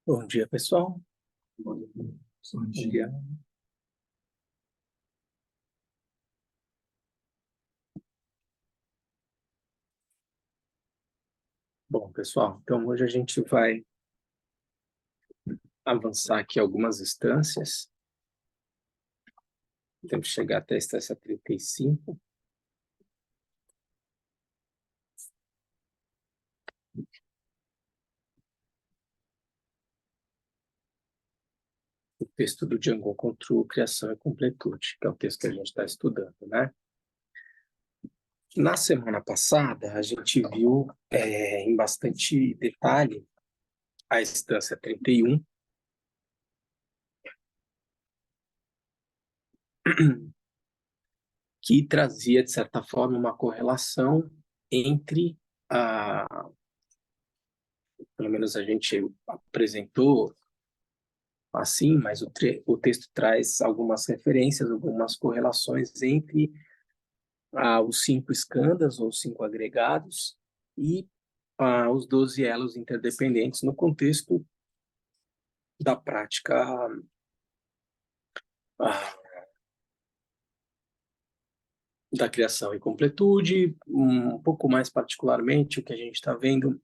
Bom dia, pessoal. Bom Bom dia. Bom, pessoal, então hoje a gente vai avançar aqui algumas instâncias. Temos que chegar até a instância 35. O texto do Django Control, Criação e Completude, que é o texto que a gente está estudando, né? Na semana passada, a gente viu em bastante detalhe a instância 31, que trazia, de certa forma, uma correlação entre pelo menos a gente apresentou assim, mas o texto traz algumas referências, algumas correlações entre os 5 skandhas, ou 5 agregados, e os 12 elos interdependentes no contexto da prática ah, da criação e completude, um pouco mais particularmente o que a gente está vendo,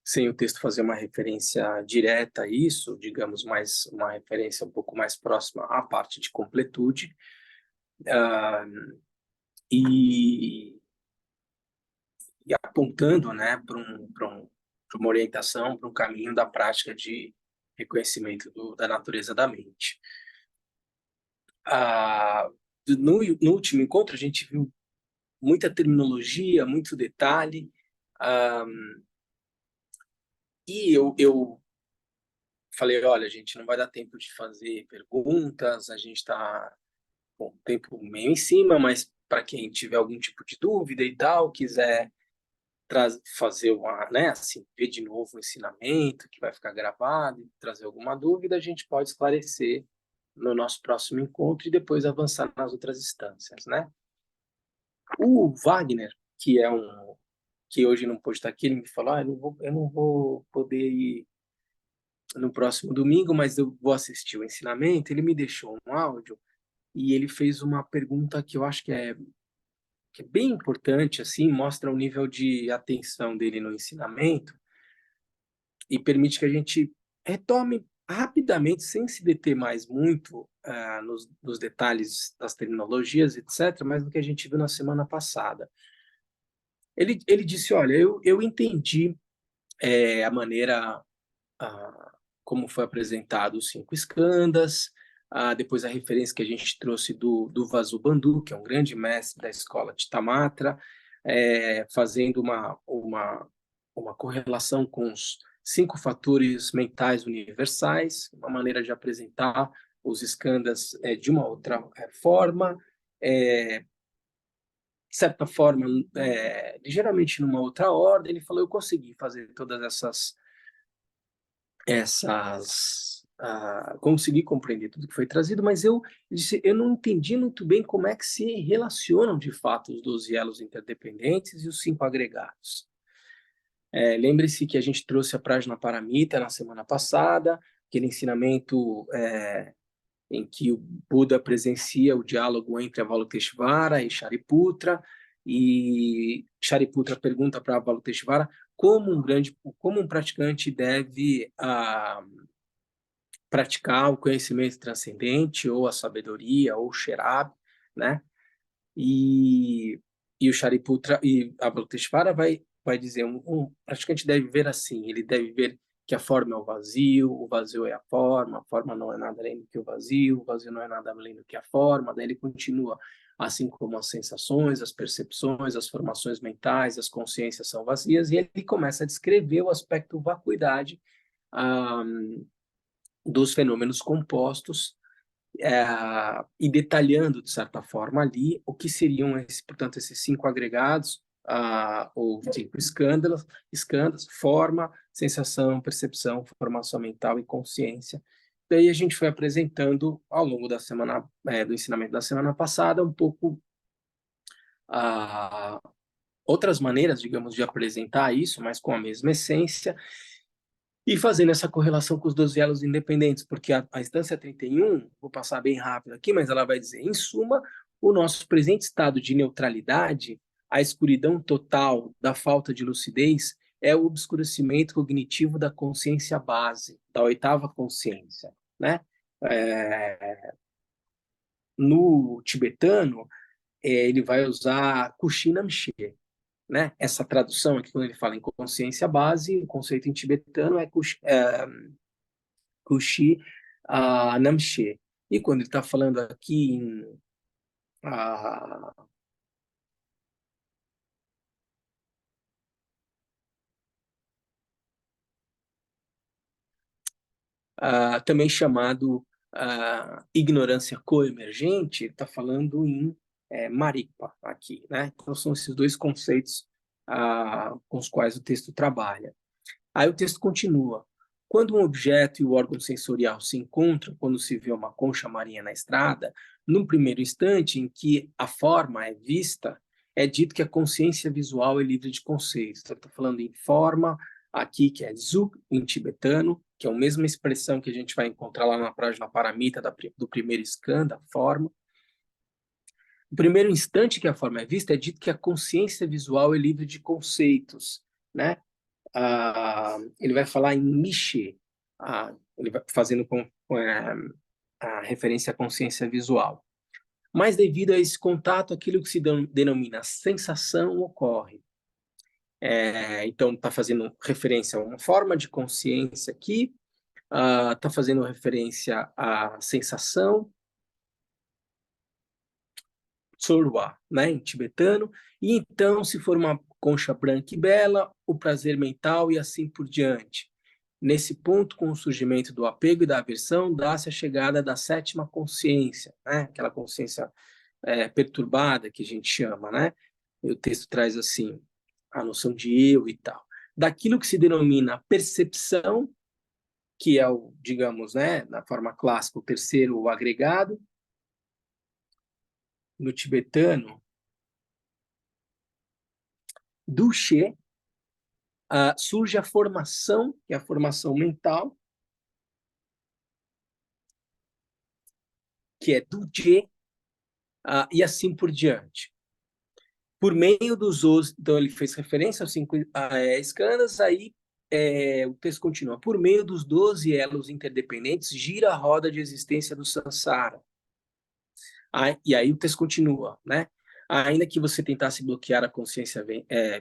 sem o texto fazer uma referência direta a isso, digamos, mais uma referência um pouco mais próxima à parte de completude, ah, e apontando, né, para uma orientação, para um caminho da prática de reconhecimento da natureza da mente. Ah, no último encontro, a gente viu muita terminologia, muito detalhe, ah, e eu falei, olha, a gente não vai dar tempo de fazer perguntas, a gente está com o tempo meio em cima, mas para quem tiver algum tipo de dúvida e tal, quiser fazer uma, né, assim, ver de novo o ensinamento que vai ficar gravado e trazer alguma dúvida, a gente pode esclarecer no nosso próximo encontro e depois avançar nas outras instâncias, né? O Wagner, que hoje não pôde estar aqui, ele me falou, eu não vou poder ir no próximo domingo, mas eu vou assistir o ensinamento. Ele me deixou um áudio e ele fez uma pergunta que eu acho que é bem importante, assim, mostra o nível de atenção dele no ensinamento e permite que a gente retome rapidamente, sem se deter mais muito nos detalhes das terminologias, etc., mas do que a gente viu na semana passada. Ele disse, olha, eu entendi a maneira como foi apresentado os 5 skandhas, depois a referência que a gente trouxe do Vasubandhu, que é um grande mestre da escola de Tamatra, fazendo uma correlação com os 5 fatores mentais universais, uma maneira de apresentar os skandhas de uma outra forma, de certa forma, ligeiramente numa outra ordem. Ele falou, eu consegui fazer todas consegui compreender tudo que foi trazido, mas eu disse, eu não entendi muito bem como é que se relacionam de fato os 12 elos interdependentes e os 5 agregados. Lembre-se que a gente trouxe a Prajnaparamita na semana passada, aquele ensinamento em que o Buda presencia o diálogo entre Avalokiteshvara e Shariputra pergunta para Avalokiteshvara como um praticante deve praticar o conhecimento transcendente, ou a sabedoria, ou o Sherab, né? E, e o Shariputra, e a Avalokiteshvara vai dizer, um praticante deve ver assim, ele deve ver que a forma é o vazio é a forma não é nada além do que o vazio não é nada além do que a forma. Daí ele continua, assim como as sensações, as percepções, as formações mentais, as consciências são vazias, e ele começa a descrever o aspecto vacuidade ah, dos fenômenos compostos, e detalhando, de certa forma, ali o que seriam, portanto, esses 5 agregados, ou 5 escândalos, forma, sensação, percepção, formação mental e consciência. Daí a gente foi apresentando, ao longo da semana, do ensinamento da semana passada, um pouco outras maneiras, digamos, de apresentar isso, mas com a mesma essência. E fazendo essa correlação com os 12 elos independentes, porque a instância 31, vou passar bem rápido aqui, mas ela vai dizer, em suma, o nosso presente estado de neutralidade, a escuridão total da falta de lucidez, é o obscurecimento cognitivo da consciência base, da oitava consciência, né? No tibetano, ele vai usar Kushinamshe, né? Essa tradução aqui, quando ele fala em consciência base, o conceito em tibetano é Kushi Namshe. E quando ele está falando aqui em também chamado ignorância coemergente, está falando em Marikpa aqui, né? Então são esses dois conceitos com os quais o texto trabalha. Aí o texto continua. Quando um objeto e o órgão sensorial se encontram, quando se vê uma concha marinha na estrada, num primeiro instante em que a forma é vista, é dito que a consciência visual é livre de conceitos. Então, estou falando em forma, aqui que é Zug, em tibetano, que é a mesma expressão que a gente vai encontrar lá na página Paramita do primeiro skanda, forma. No primeiro instante que a forma é vista, é dito que a consciência visual é livre de conceitos, né? Ele vai falar em Miche, ele vai fazendo com a referência à consciência visual. Mas devido a esse contato, aquilo que se denomina sensação ocorre. Então, está fazendo referência a uma forma de consciência aqui, está fazendo referência à sensação, Tsorwa, né, em tibetano, e então, se for uma concha branca e bela, o prazer mental e assim por diante. Nesse ponto, com o surgimento do apego e da aversão, dá-se a chegada da sétima consciência, né, aquela consciência perturbada que a gente chama, né? E o texto traz assim a noção de eu e tal. Daquilo que se denomina percepção, que é o, digamos, né, na forma clássica, o terceiro o agregado, no tibetano, do She, surge a formação, que é a formação mental, que é do Je, e assim por diante. Por meio dos outros, então ele fez referência aos 5 escanas, aí o texto continua. Por meio dos 12 elos interdependentes, gira a roda de existência do samsara. E aí o texto continua, né? Ainda que você tentasse bloquear a consciência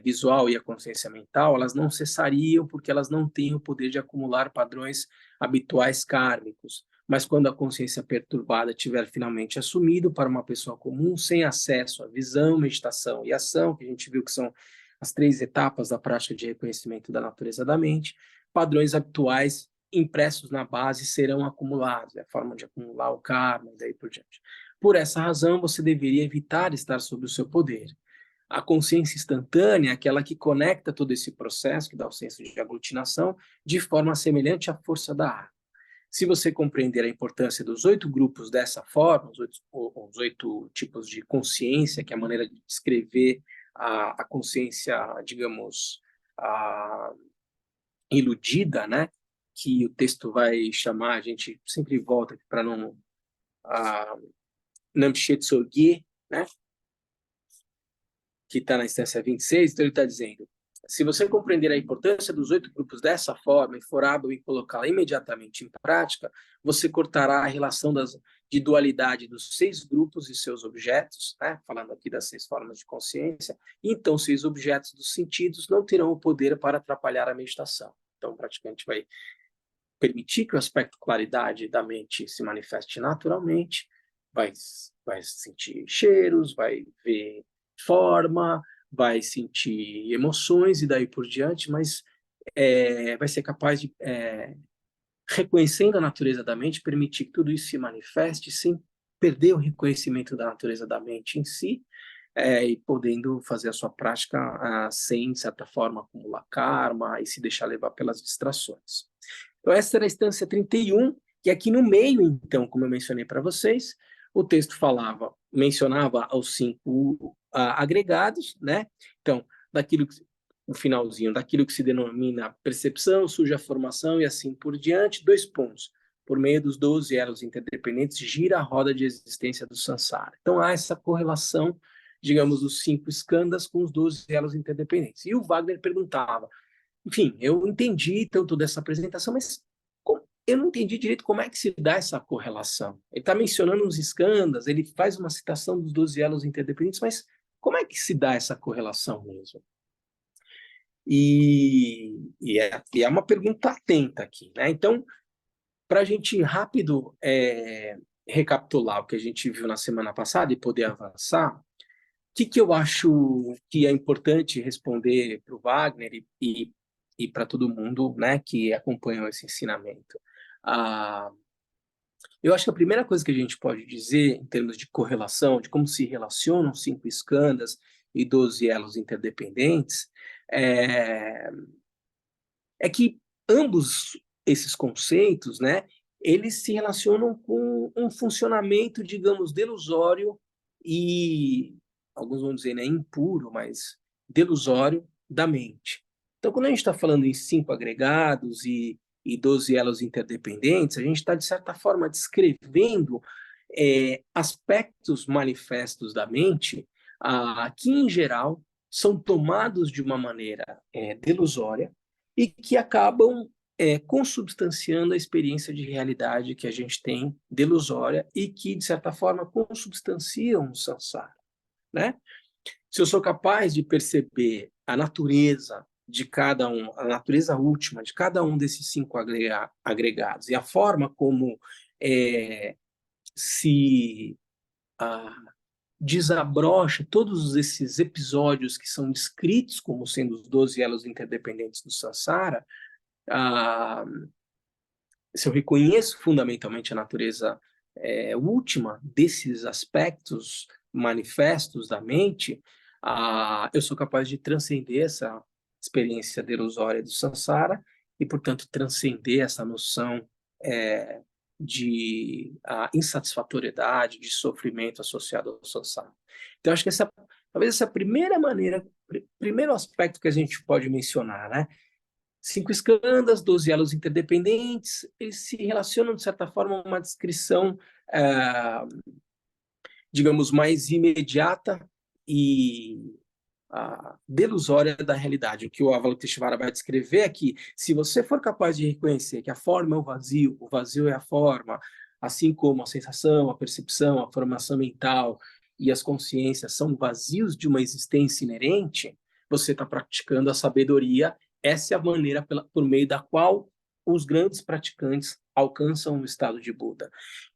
visual e a consciência mental, elas não cessariam porque elas não têm o poder de acumular padrões habituais kármicos. Mas quando a consciência perturbada tiver finalmente assumido para uma pessoa comum, sem acesso à visão, meditação e ação, que a gente viu que são as 3 etapas da prática de reconhecimento da natureza da mente, padrões habituais impressos na base serão acumulados, é a forma de acumular o karma e daí por diante. Por essa razão, você deveria evitar estar sob o seu poder. A consciência instantânea é aquela que conecta todo esse processo, que dá o senso de aglutinação, de forma semelhante à força da água. Se você compreender a importância dos 8 grupos dessa forma, os 8 tipos de consciência, que é a maneira de descrever a consciência, digamos, iludida, né? Que o texto vai chamar, a gente sempre volta para não... Namshe Tsogyé, né? Que está na instância 26, então ele está dizendo, se você compreender a importância dos 8 grupos dessa forma e for hábil em colocá-la imediatamente em prática, você cortará a relação de dualidade dos 6 grupos e seus objetos, né? Falando aqui das 6 formas de consciência, e então 6 objetos dos sentidos não terão o poder para atrapalhar a meditação. Então, praticamente vai permitir que o aspecto claridade da mente se manifeste naturalmente, vai sentir cheiros, vai ver forma, vai sentir emoções e daí por diante, mas vai ser capaz de, reconhecendo a natureza da mente, permitir que tudo isso se manifeste sem perder o reconhecimento da natureza da mente em si, e podendo fazer a sua prática sem, de certa forma, acumular karma e se deixar levar pelas distrações. Então, essa era a instância 31, e aqui no meio, então, como eu mencionei para vocês, o texto mencionava os 5 agregados, né? Então, daquilo que o finalzinho daquilo que se denomina percepção, surge a formação e assim por diante. 2 pontos. Por meio dos 12 elos interdependentes, gira a roda de existência do Sansara. Então há essa correlação, digamos, dos 5 skandhas com os 12 elos interdependentes. E o Wagner perguntava, enfim, eu entendi tanto dessa apresentação, mas eu não entendi direito como é que se dá essa correlação. Ele está mencionando os skandhas, ele faz uma citação dos 12 elos interdependentes, mas como é que se dá essa correlação mesmo? E é uma pergunta atenta aqui, né? Então, para a gente rápido recapitular o que a gente viu na semana passada e poder avançar, o que eu acho que é importante responder para o Wagner e para todo mundo, né, que acompanhou esse ensinamento? Eu acho que a primeira coisa que a gente pode dizer, em termos de correlação, de como se relacionam 5 skandhas e 12 elos interdependentes, é, é que ambos esses conceitos, né, eles se relacionam com um funcionamento, digamos, delusório e, alguns vão dizer, né, impuro, mas delusório da mente. Então, quando a gente está falando em 5 agregados e 12 elos interdependentes, a gente está, de certa forma, descrevendo aspectos manifestos da mente que, em geral, são tomados de uma maneira delusória e que acabam consubstanciando a experiência de realidade que a gente tem delusória e que, de certa forma, consubstanciam o samsara, né? Se eu sou capaz de perceber a natureza de cada um, a natureza última de cada um desses 5 agregados e a forma como se desabrocha todos esses episódios que são descritos como sendo os 12 elos interdependentes do samsara, se eu reconheço fundamentalmente a natureza última desses aspectos manifestos da mente, eu sou capaz de transcender essa experiência delusória do samsara e, portanto, transcender essa noção de insatisfatoriedade, de sofrimento associado ao samsara. Então, acho que talvez essa primeira maneira, primeiro aspecto que a gente pode mencionar, né? 5 skandhas, 12 elos interdependentes, eles se relacionam, de certa forma, a uma descrição, digamos, mais imediata e delusória da realidade. O que o Avalokiteshvara vai descrever é que, se você for capaz de reconhecer que a forma é o vazio é a forma, assim como a sensação, a percepção, a formação mental e as consciências são vazios de uma existência inerente, você está praticando a sabedoria. Essa é a maneira por meio da qual os grandes praticantes alcançam o estado de Buda.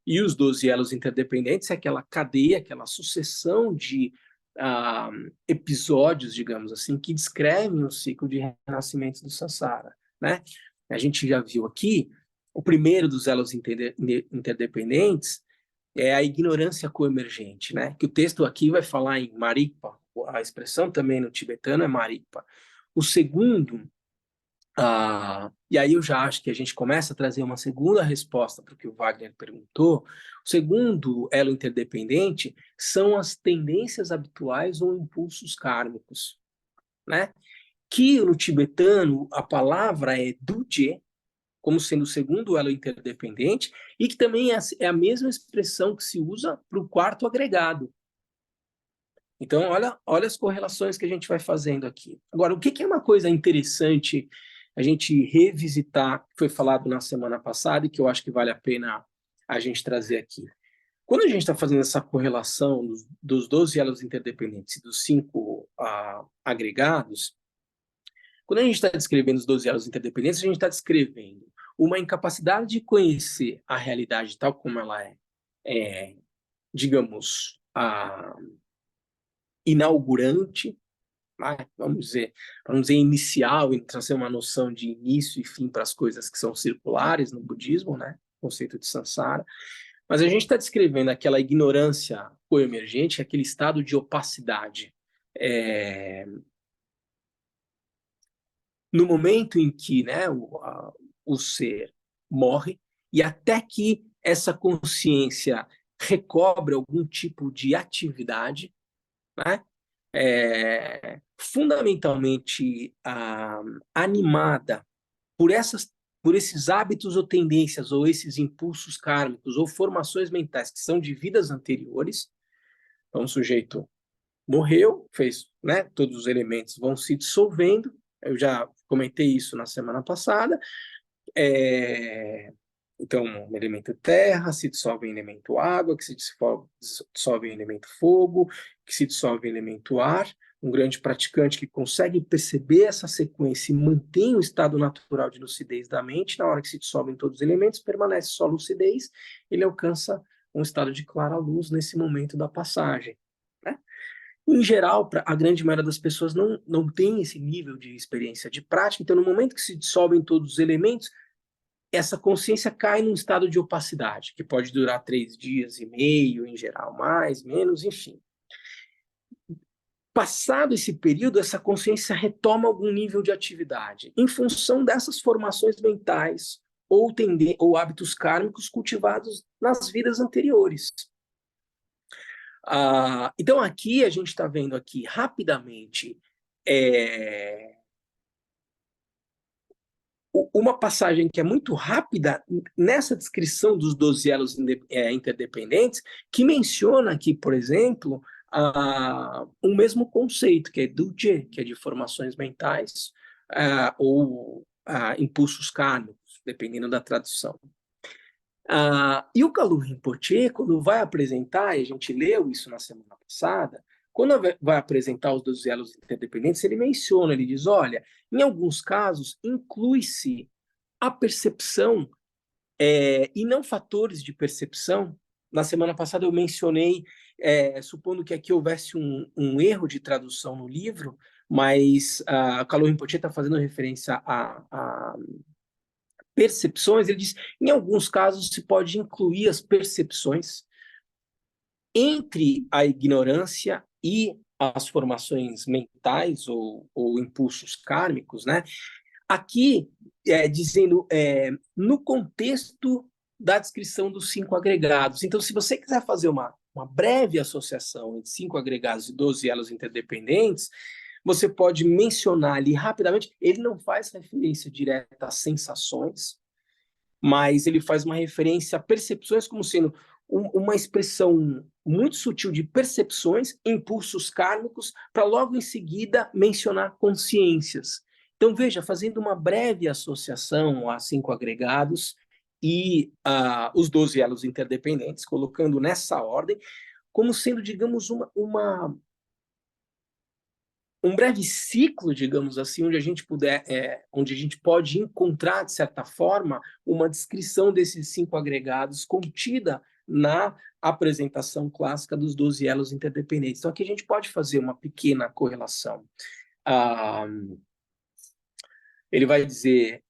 E os 12 elos interdependentes é aquela cadeia, aquela sucessão de episódios, digamos assim, que descrevem o ciclo de renascimento do samsara, né? A gente já viu aqui, o primeiro dos elos interdependentes é a ignorância coemergente, né? Que o texto aqui vai falar em Marikpa, a expressão também no tibetano é Marikpa. O segundo, e aí eu já acho que a gente começa a trazer uma segunda resposta para o que o Wagner perguntou. O segundo elo interdependente são as tendências habituais ou impulsos kármicos, né? Que no tibetano a palavra é duje, como sendo o segundo elo interdependente, e que também é a mesma expressão que se usa para o quarto agregado. Então, olha as correlações que a gente vai fazendo aqui. Agora, o que é uma coisa interessante a gente revisitar, que foi falado na semana passada e que eu acho que vale a pena a gente trazer aqui? Quando a gente está fazendo essa correlação dos 12 elos interdependentes e dos 5 agregados, quando a gente está descrevendo os 12 elos interdependentes, a gente está descrevendo uma incapacidade de conhecer a realidade tal como ela digamos, inaugurante, vamos dizer inicial, e trazer uma noção de início e fim para as coisas que são circulares no budismo, né? O conceito de samsara. Mas a gente está descrevendo aquela ignorância coemergente, aquele estado de opacidade. No momento em que, né, o ser morre, e até que essa consciência recobre algum tipo de atividade, né? fundamentalmente animada por por esses hábitos ou tendências, ou esses impulsos kármicos, ou formações mentais que são de vidas anteriores. Então, o sujeito morreu, fez, né, todos os elementos vão se dissolvendo. Eu já comentei isso na semana passada. Então, o elemento terra se dissolve em elemento água, que se dissolve em elemento fogo, que se dissolve em elemento ar. Um grande praticante que consegue perceber essa sequência e mantém o estado natural de lucidez da mente, na hora que se dissolvem todos os elementos, permanece só lucidez, ele alcança um estado de clara luz nesse momento da passagem, né? Em geral, a grande maioria das pessoas não tem esse nível de experiência de prática, então no momento que se dissolvem todos os elementos, essa consciência cai num estado de opacidade, que pode durar 3 dias e meio, em geral, mais, menos, enfim. Passado esse período, essa consciência retoma algum nível de atividade, em função dessas formações mentais ou hábitos kármicos cultivados nas vidas anteriores. Então, aqui a gente está vendo aqui rapidamente uma passagem que é muito rápida nessa descrição dos 12 elos interdependentes, que menciona aqui, por exemplo, um mesmo conceito, que é Duje, que é de formações mentais, ou impulsos kármicos, dependendo da tradução. E o Kalu Rinpoche, quando vai apresentar, e a gente leu isso na semana passada, quando vai apresentar os 12 elos interdependentes, ele menciona, ele diz, olha, em alguns casos, inclui-se a percepção e não fatores de percepção. Na semana passada eu mencionei, supondo que aqui houvesse um erro de tradução no livro, mas Kalu Rinpoche está fazendo referência a percepções. Ele diz, em alguns casos se pode incluir as percepções entre a ignorância e as formações mentais ou impulsos kármicos, né? Aqui, dizendo, no contexto da descrição dos 5 agregados. Então, se você quiser fazer uma breve associação entre 5 agregados e 12 elos interdependentes, você pode mencionar ali rapidamente, ele não faz referência direta a sensações, mas ele faz uma referência a percepções como sendo uma expressão muito sutil de percepções, impulsos kármicos, para logo em seguida mencionar consciências. Então, veja, fazendo uma breve associação a 5 agregados e os 12 elos interdependentes, colocando nessa ordem, como sendo, digamos, um breve ciclo, digamos assim, onde a gente pode encontrar, de certa forma, uma descrição desses 5 agregados contida na apresentação clássica dos 12 elos interdependentes. Então, aqui a gente pode fazer uma pequena correlação. Ele vai dizer,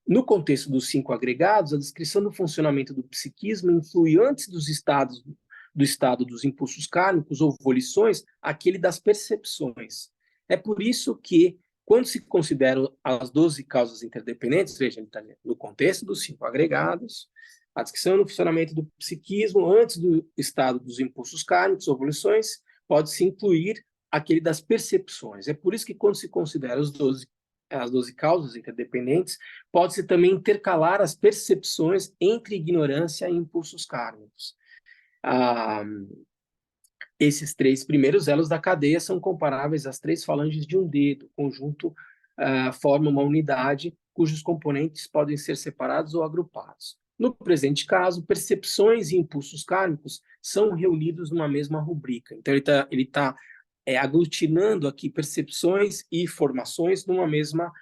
no contexto dos 5 agregados, a descrição do funcionamento do psiquismo influi antes do estado dos impulsos kármicos ou volições, aquele das percepções. É por isso que, quando se consideram as 12 causas interdependentes, veja, ele está no contexto dos 5 agregados, a descrição do funcionamento do psiquismo antes do estado dos impulsos kármicos ou volições, pode-se incluir aquele das percepções. É por isso que, quando se considera as 12 causas interdependentes, pode-se também intercalar as percepções entre ignorância e impulsos kármicos. Esses 3 primeiros elos da cadeia são comparáveis às 3 falanges de um dedo. O conjunto forma uma unidade cujos componentes podem ser separados ou agrupados. No presente caso, percepções e impulsos kármicos são reunidos numa mesma rubrica. Então, ele tá aglutinando aqui percepções e formações numa mesma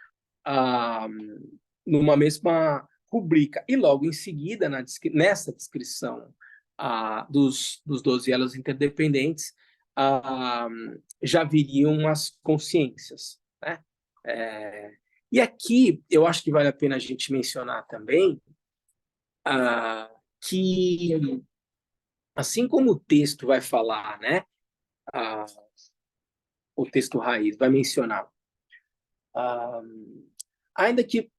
rubrica. E logo em seguida, nessa descrição dos 12 elos interdependentes, já viriam as consciências, né? E aqui eu acho que vale a pena a gente mencionar também que, assim como o texto vai falar, né? O texto raiz vai mencionar, ainda que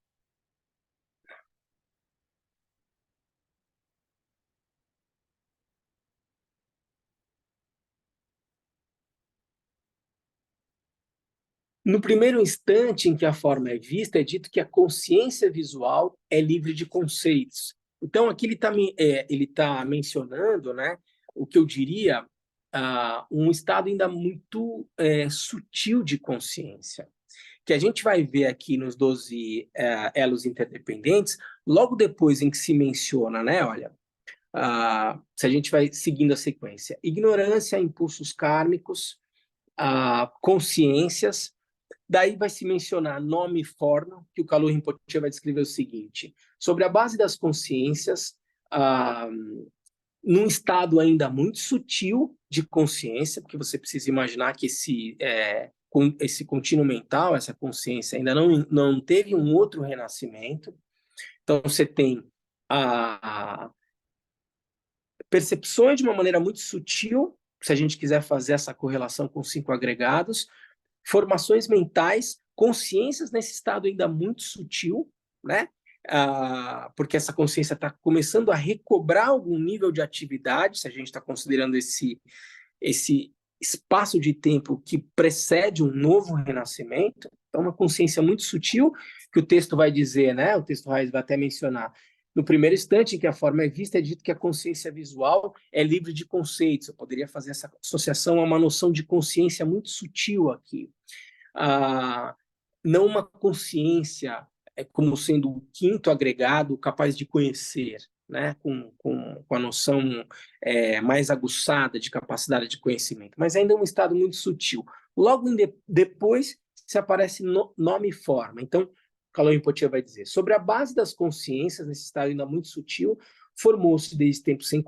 No primeiro instante em que a forma é vista, é dito que a consciência visual é livre de conceitos. Então, aqui ele tá mencionando, né, o que eu diria, um estado ainda muito sutil de consciência, que a gente vai ver aqui nos 12 elos interdependentes, logo depois em que se menciona, né, olha, se a gente vai seguindo a sequência, ignorância, impulsos kármicos, consciências. Daí vai se mencionar nome e forma, que o Kalu Rinpoche vai descrever o seguinte: sobre a base das consciências, ah, num estado ainda muito sutil de consciência, porque você precisa imaginar que esse contínuo mental, essa consciência, ainda não teve um outro renascimento. Então, você tem percepções de uma maneira muito sutil, se a gente quiser fazer essa correlação com 5 agregados, formações mentais, consciências nesse estado ainda muito sutil, né? Porque essa consciência está começando a recobrar algum nível de atividade, se a gente está considerando esse espaço de tempo que precede um novo renascimento. Então, uma consciência muito sutil, que o texto vai dizer, né? O texto Raiz vai até mencionar. No primeiro instante em que a forma é vista, é dito que a consciência visual é livre de conceitos. Eu poderia fazer essa associação a uma noção de consciência muito sutil aqui. Não uma consciência como sendo o quinto agregado capaz de conhecer, né, com a noção mais aguçada de capacidade de conhecimento, mas ainda é um estado muito sutil. Logo depois se aparece nome e forma. Então, Kalu Rinpoche vai dizer, sobre a base das consciências, nesse estado ainda muito sutil, formou-se desde tempo sem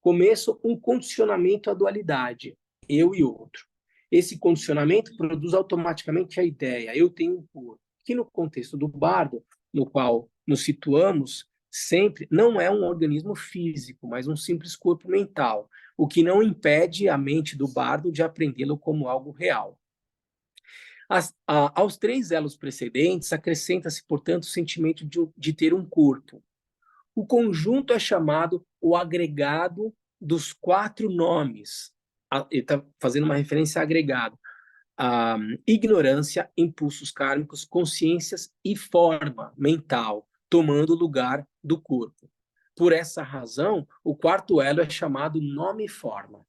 começo um condicionamento à dualidade, eu e outro. Esse condicionamento produz automaticamente a ideia, eu tenho um corpo, que no contexto do bardo, no qual nos situamos sempre, não é um organismo físico, mas um simples corpo mental, o que não impede a mente do bardo de apreendê-lo como algo real. Aos 3 elos precedentes, acrescenta-se, portanto, o sentimento de ter um corpo. O conjunto é chamado o agregado dos 4 nomes. Ele está fazendo uma referência a agregado. Ignorância, impulsos kármicos, consciências e forma mental, tomando o lugar do corpo. Por essa razão, o 4º elo é chamado nome e forma.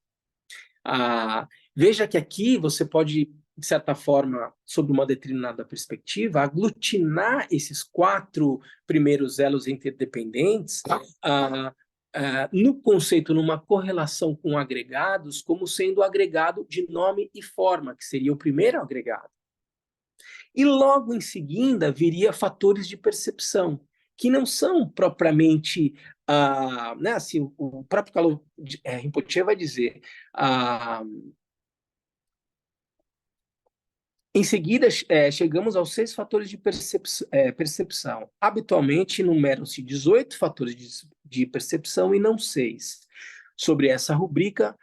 Veja que aqui você pode, de certa forma, sob uma determinada perspectiva, aglutinar esses 4 primeiros elos interdependentes no conceito, numa correlação com agregados, como sendo o agregado de nome e forma, que seria o primeiro agregado. E logo em seguida viria fatores de percepção, que não são propriamente, né, assim, o próprio Kalu Rinpoche vai dizer, em seguida, chegamos aos 6 fatores de percepção. Habitualmente, enumeram-se 18 fatores de percepção e não 6. Sobre essa rubrica,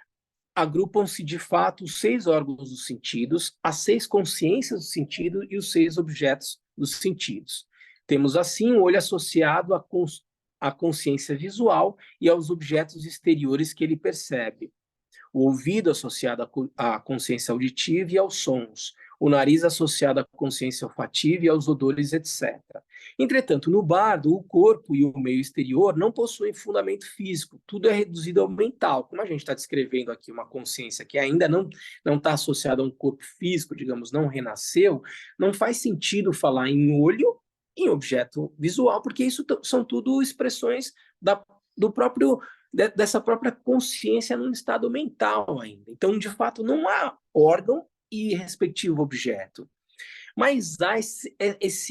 agrupam-se, de fato, os 6 órgãos dos sentidos, as 6 consciências do sentido e os 6 objetos dos sentidos. Temos, assim, o olho associado à consciência visual e aos objetos exteriores que ele percebe. O ouvido associado à consciência auditiva e aos sons, o nariz associado à consciência olfativa e aos odores, etc. Entretanto, no bardo, o corpo e o meio exterior não possuem fundamento físico, tudo é reduzido ao mental. Como a gente está descrevendo aqui uma consciência que ainda não está associada a um corpo físico, digamos, não renasceu, não faz sentido falar em olho, em objeto visual, porque isso são tudo expressões dessa própria consciência num estado mental ainda. Então, de fato, não há órgão e respectivo objeto. Mas há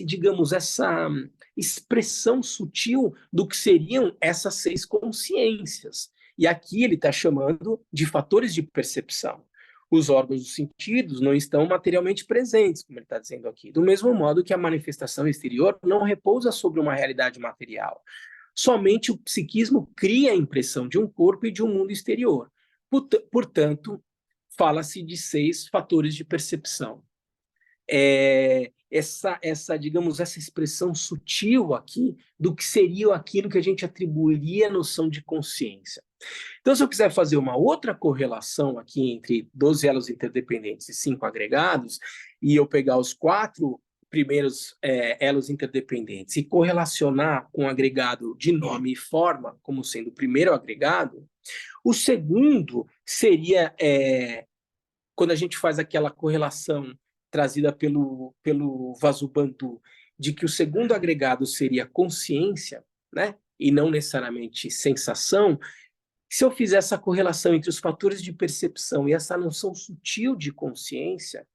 digamos, essa expressão sutil do que seriam essas 6 consciências. E aqui ele está chamando de fatores de percepção. Os órgãos dos sentidos não estão materialmente presentes, como ele está dizendo aqui, do mesmo modo que a manifestação exterior não repousa sobre uma realidade material. Somente o psiquismo cria a impressão de um corpo e de um mundo exterior. Portanto, fala-se de 6 fatores de percepção. Digamos, essa expressão sutil aqui do que seria aquilo que a gente atribuiria à noção de consciência. Então, se eu quiser fazer uma outra correlação aqui entre 12 elos interdependentes e 5 agregados, e eu pegar os 4 primeiros elos interdependentes e correlacionar com o agregado de nome e forma, como sendo o primeiro agregado, o segundo seria quando a gente faz aquela correlação trazida pelo Vasubandhu, de que o segundo agregado seria consciência, né? E não necessariamente sensação. Se eu fizer essa correlação entre os fatores de percepção e essa noção sutil de consciência,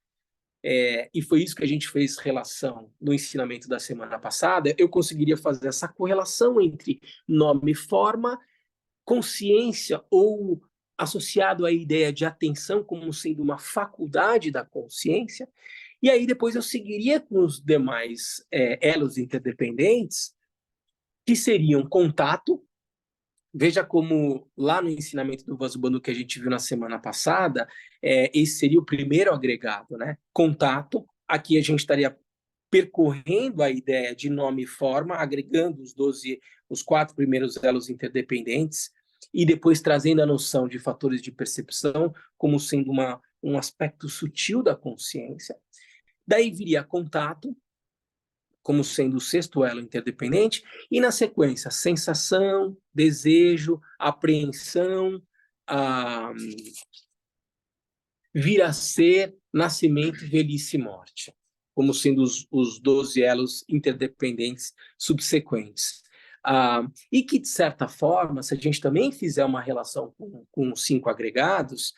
e foi isso que a gente fez relação no ensinamento da semana passada, eu conseguiria fazer essa correlação entre nome e forma, consciência ou associado à ideia de atenção como sendo uma faculdade da consciência, e aí depois eu seguiria com os demais elos interdependentes, que seriam contato. Veja como lá no ensinamento do Vasubandhu que a gente viu na semana passada, esse seria o primeiro agregado, né? Contato. Aqui a gente estaria percorrendo a ideia de nome e forma, agregando os 4 primeiros elos interdependentes e depois trazendo a noção de fatores de percepção como sendo um aspecto sutil da consciência. Daí viria contato, como sendo o sexto elo interdependente, e na sequência, sensação, desejo, apreensão, vir a ser, nascimento, velhice e morte, como sendo os 12 elos interdependentes subsequentes. E que, de certa forma, se a gente também fizer uma relação com os 5 agregados,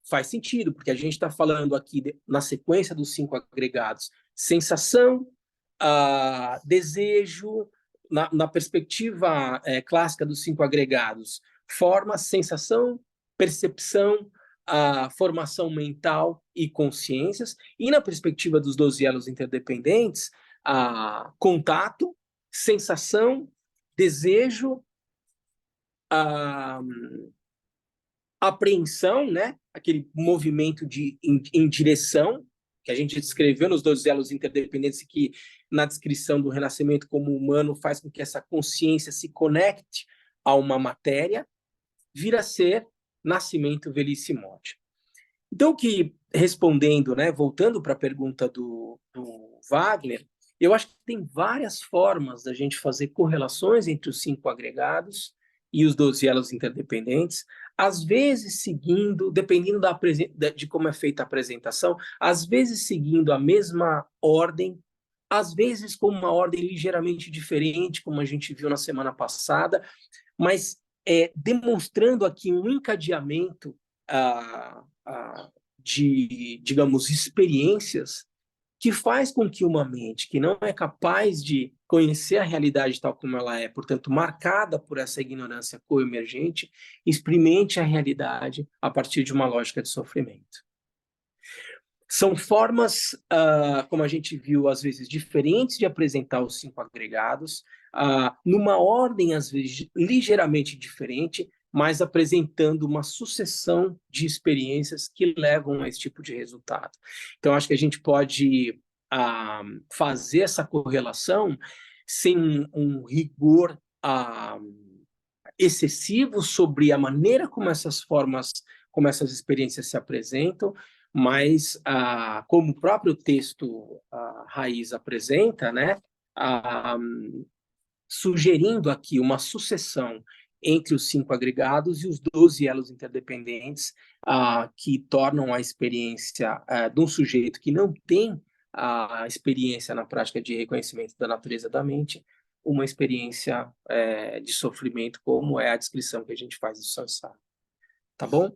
faz sentido, porque a gente está falando aqui, na sequência dos 5 agregados, sensação, desejo, na perspectiva clássica dos 5 agregados, forma, sensação, percepção, formação mental e consciências, e na perspectiva dos 12 elos interdependentes, contato, sensação, desejo, apreensão, né? Aquele movimento em direção, que a gente descreveu nos 12 elos interdependentes, que na descrição do renascimento como humano faz com que essa consciência se conecte a uma matéria, vir a ser nascimento, velhice e morte. Então, respondendo, né, voltando para a pergunta do Wagner, eu acho que tem várias formas da gente fazer correlações entre os 5 agregados e os 12 elos interdependentes, às vezes seguindo, dependendo de como é feita a apresentação, às vezes seguindo a mesma ordem, às vezes com uma ordem ligeiramente diferente, como a gente viu na semana passada, mas demonstrando aqui um encadeamento de, digamos, experiências que faz com que uma mente que não é capaz de conhecer a realidade tal como ela é, portanto, marcada por essa ignorância coemergente, experimente a realidade a partir de uma lógica de sofrimento. São formas, como a gente viu, às vezes, diferentes de apresentar os 5 agregados, numa ordem, às vezes, ligeiramente diferente, mas apresentando uma sucessão de experiências que levam a esse tipo de resultado. Então, acho que a gente pode fazer essa correlação sem um rigor excessivo sobre a maneira como essas formas, como essas experiências se apresentam, mas como o próprio texto raiz apresenta, né, sugerindo aqui uma sucessão entre os 5 agregados e os 12 elos interdependentes, que tornam a experiência de um sujeito que não tem a experiência na prática de reconhecimento da natureza da mente, uma experiência de sofrimento, como é a descrição que a gente faz do samsara. Tá bom?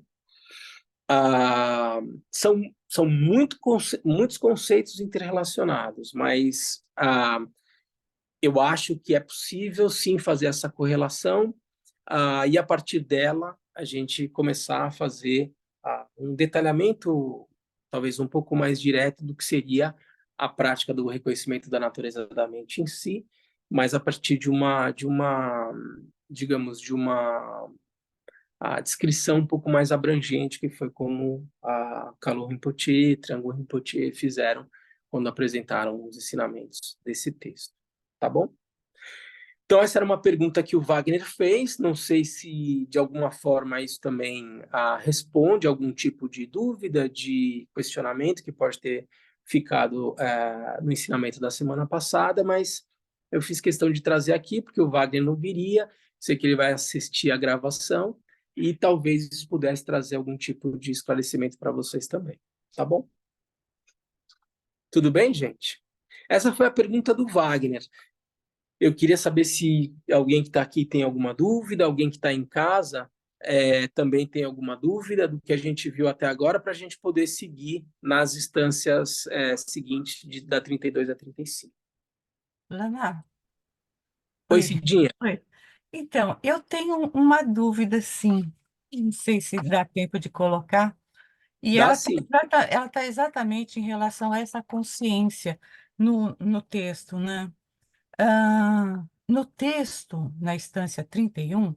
São muitos conceitos interrelacionados, mas eu acho que é possível, sim, fazer essa correlação e, a partir dela, a gente começar a fazer um detalhamento, talvez um pouco mais direto do que seria a prática do reconhecimento da natureza da mente em si, mas a partir digamos, de uma descrição um pouco mais abrangente, que foi como a Kalu Rinpoche, Trangu Rinpoche fizeram quando apresentaram os ensinamentos desse texto. Tá bom? Então, essa era uma pergunta que o Wagner fez. Não sei se, de alguma forma, isso também responde algum tipo de dúvida, de questionamento que pode ter ficado no ensinamento da semana passada, mas eu fiz questão de trazer aqui, porque o Wagner não viria, sei que ele vai assistir a gravação, e talvez isso pudesse trazer algum tipo de esclarecimento para vocês também. Tá bom? Tudo bem, gente? Essa foi a pergunta do Wagner. Eu queria saber se alguém que está aqui tem alguma dúvida, alguém que está em casa também tem alguma dúvida do que a gente viu até agora, para a gente poder seguir nas instâncias seguintes, da 32 a 35. Lana, Oi, oi. Cidinha. Oi. Então, eu tenho uma dúvida, sim. Não sei se dá tempo de colocar. E Dá ela sim. está exatamente em relação a essa consciência no texto, né? No texto, na instância 31,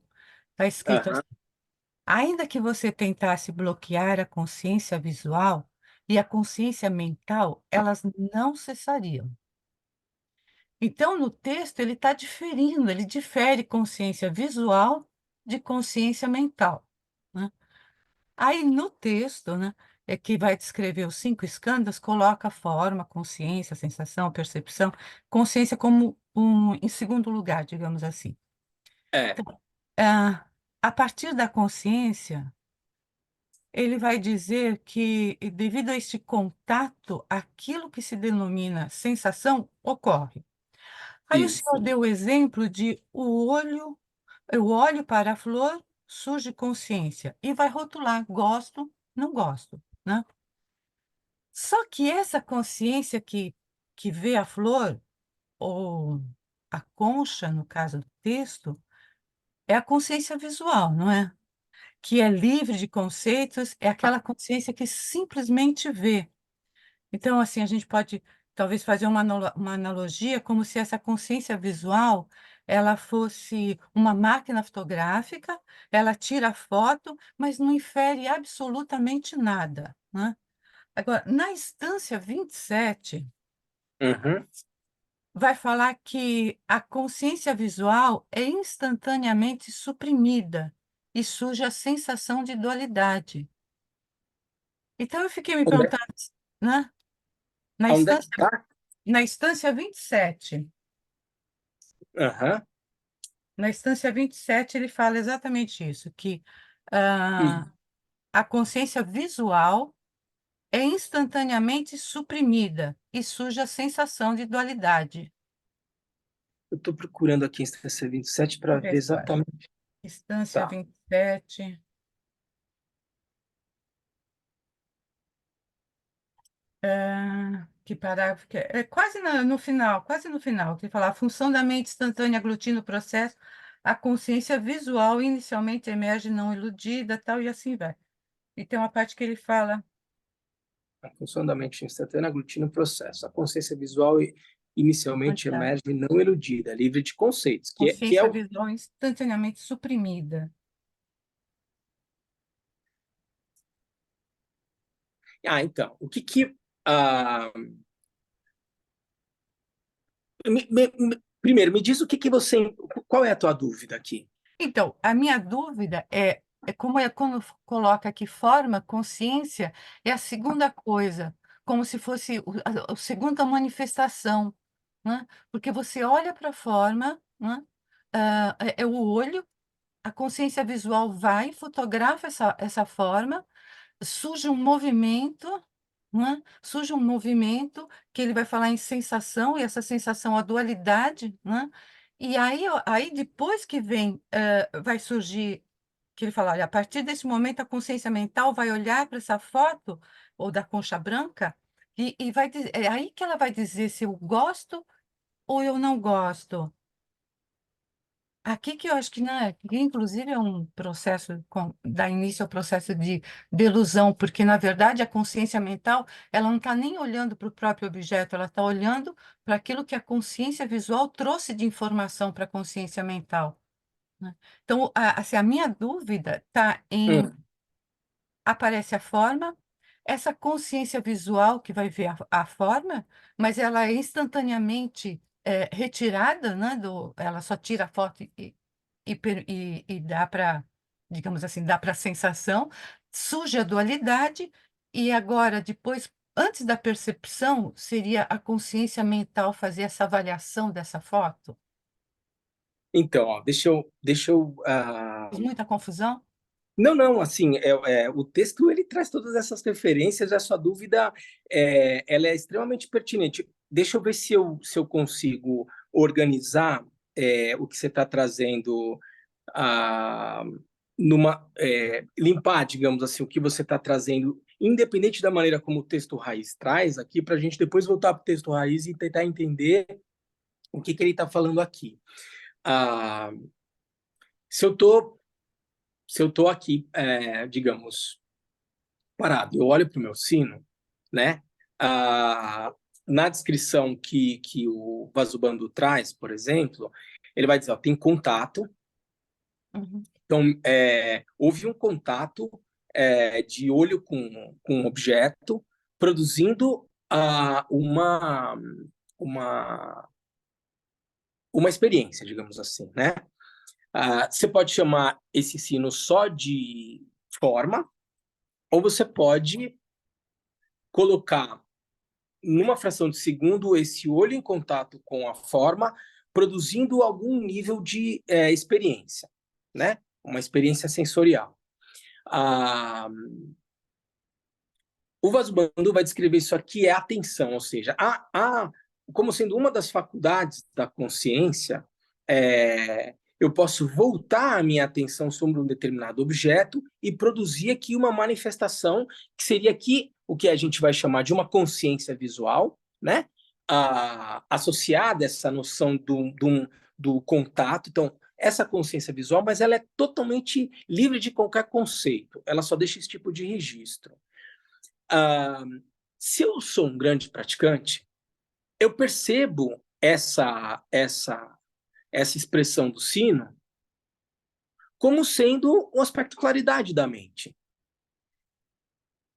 está escrito Aham. assim: ainda que você tentasse bloquear a consciência visual e a consciência mental, elas não cessariam. Então, no texto, ele está diferindo, ele difere consciência visual de consciência mental, né? Aí, no texto, né, que vai descrever os 5 escândalos, coloca a forma, consciência, sensação, percepção, consciência como em segundo lugar, digamos assim. É. Então, a partir da consciência, ele vai dizer que, devido a este contato, aquilo que se denomina sensação ocorre. Aí o Isso. senhor deu o exemplo de eu olho para a flor, surge consciência, e vai rotular, gosto, não gosto, né? Só que essa consciência que vê a flor, ou a concha, no caso do texto, é a consciência visual, não é? Que é livre de conceitos, é aquela consciência que simplesmente vê. Então, assim, a gente pode talvez fazer uma analogia como se essa consciência visual ela fosse uma máquina fotográfica, ela tira a foto, mas não infere absolutamente nada, né? Agora, na instância 27, Uhum. vai falar que a consciência visual é instantaneamente suprimida e surge a sensação de dualidade. Então, eu fiquei me Onde é, perguntando, né? Na onde é que instância, tá? na instância 27, Aham. na instância 27, ele fala exatamente isso, que ah, Hum. a consciência visual é instantaneamente suprimida e surge a sensação de dualidade. Eu estou procurando aqui em instância 27 para Deixa eu ver ver se eu acho. exatamente. Instância Tá. 27. Que parágrafo que é? É quase no final, quase no final, que fala: a função da mente instantânea aglutina o processo, a consciência visual inicialmente emerge não iludida, tal, e assim vai. E tem uma parte que ele fala: A função da mente instantânea aglutina o processo. A consciência visual onde inicialmente está? emerge não iludida, livre de conceitos, que é Consciência o... visual instantaneamente suprimida. Ah, então, o que que... ah, primeiro, me diz o que que você... Qual é a tua dúvida aqui? Então, a minha dúvida é como é quando coloca aqui forma, consciência, é a segunda coisa, como se fosse a segunda manifestação, né? Porque você olha para a forma, né? É o olho, a consciência visual vai, fotografa essa forma, surge um movimento, né? Surge um movimento que ele vai falar em sensação, e essa sensação, a dualidade, né? E aí, aí depois que vem, vai surgir, que ele fala: olha, a partir desse momento a consciência mental vai olhar para essa foto, ou da concha branca, e vai é aí que ela vai dizer se eu gosto ou eu não gosto. Aqui que eu acho que, né, que inclusive é um processo, dá início ao processo de delusão, porque, na verdade, a consciência mental, ela não está nem olhando para o próprio objeto, ela está olhando para aquilo que a consciência visual trouxe de informação para a consciência mental, né? Então, assim, a minha dúvida está em, Hum, aparece a forma, essa consciência visual que vai ver a forma, mas ela é instantaneamente retirada, né, ela só tira a foto e dá para, digamos assim, dá para a sensação, surge a dualidade, e agora, depois, antes da percepção, seria a consciência mental fazer essa avaliação dessa foto? Então, ó, deixa eu. Faz muita confusão? Não, não, assim, o texto ele traz todas essas referências, a sua dúvida ela é extremamente pertinente. Deixa eu ver se eu consigo organizar o que você está trazendo, ah, limpar, digamos assim, o que você está trazendo, independente da maneira como o texto raiz traz aqui, para a gente depois voltar para o texto raiz e tentar entender o que ele está falando aqui. Ah, se eu tô, se eu tô aqui, digamos, parado, eu olho para o meu sino, né? Ah, na descrição que o Vasubandhu traz, por exemplo, ele vai dizer, ó, tem contato. Uhum. Então, houve um contato de olho com um objeto, produzindo uma, uma experiência, digamos assim, né? Você pode chamar esse sino só de forma, ou você pode colocar numa fração de segundo esse olho em contato com a forma, produzindo algum nível de experiência, né? Uma experiência sensorial. Ah, o Vasubandhu vai descrever isso aqui é atenção, ou seja, como sendo uma das faculdades da consciência, eu posso voltar a minha atenção sobre um determinado objeto e produzir aqui uma manifestação que seria aqui o que a gente vai chamar de uma consciência visual, né? Associada a essa noção do contato. Então, essa consciência visual, mas ela é totalmente livre de qualquer conceito. Ela só deixa esse tipo de registro. Ah, se eu sou um grande praticante, eu percebo essa expressão do sino como sendo um aspecto claridade da mente.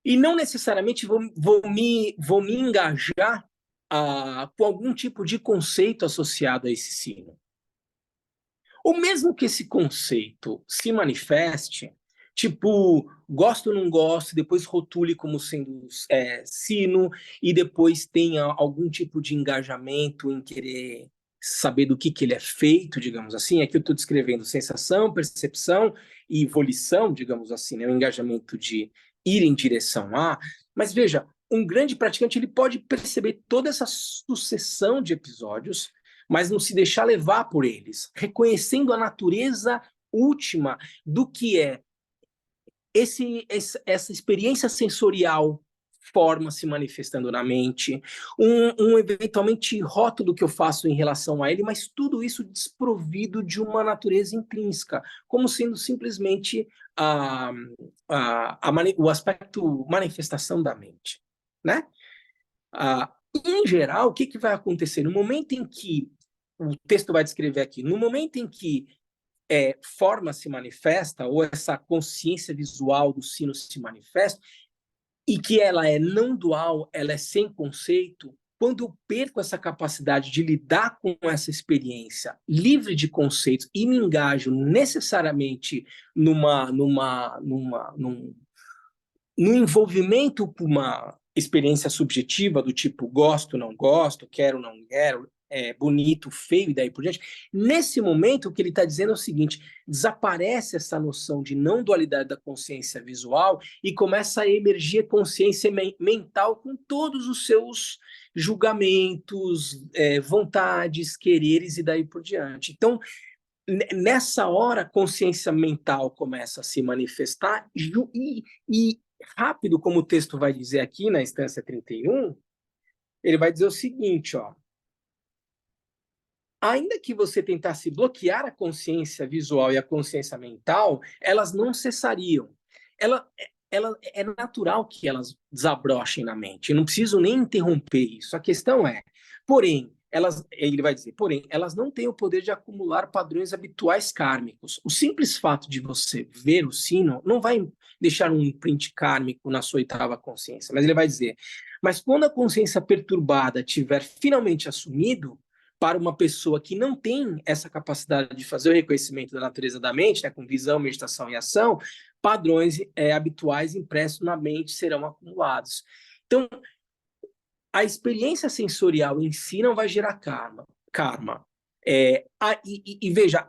E não necessariamente vou me engajar com algum tipo de conceito associado a esse sino. Ou mesmo que esse conceito se manifeste, tipo, gosto ou não gosto, depois rotule como sendo sino, e depois tenha algum tipo de engajamento em querer saber do que ele é feito, digamos assim. Aqui eu estou descrevendo sensação, percepção e volição, digamos assim, né? O engajamento de ir em direção a. Mas veja, um grande praticante ele pode perceber toda essa sucessão de episódios, mas não se deixar levar por eles, reconhecendo a natureza última do que é essa experiência sensorial, forma se manifestando na mente, eventualmente rótulo que eu faço em relação a ele, mas tudo isso desprovido de uma natureza intrínseca, como sendo simplesmente o aspecto manifestação da mente, né? Em geral, o que vai acontecer? No momento em que o texto vai descrever aqui, no momento em que forma se manifesta, ou essa consciência visual do sino se manifesta, e que ela é não dual, ela é sem conceito, quando eu perco essa capacidade de lidar com essa experiência livre de conceitos e me engajo necessariamente num envolvimento com uma experiência subjetiva do tipo gosto, não gosto, quero, não quero, bonito, feio e daí por diante, nesse momento o que ele está dizendo é o seguinte, desaparece essa noção de não dualidade da consciência visual e começa a emergir a consciência mental com todos os seus julgamentos, vontades, quereres e daí por diante. Então, nessa hora, a consciência mental começa a se manifestar e rápido, como o texto vai dizer aqui na instância 31, ele vai dizer o seguinte, ó, ainda que você tentasse bloquear a consciência visual e a consciência mental, elas não cessariam. É natural que elas desabrochem na mente. Eu não preciso nem interromper isso. A questão é, porém, ele vai dizer, porém, elas não têm o poder de acumular padrões habituais kármicos. O simples fato de você ver o sino não vai deixar um print kármico na sua oitava consciência, mas ele vai dizer, mas quando a consciência perturbada tiver finalmente assumido, para uma pessoa que não tem essa capacidade de fazer o reconhecimento da natureza da mente, né, com visão, meditação e ação, padrões habituais impressos na mente serão acumulados. Então, a experiência sensorial em si não vai gerar karma. Veja,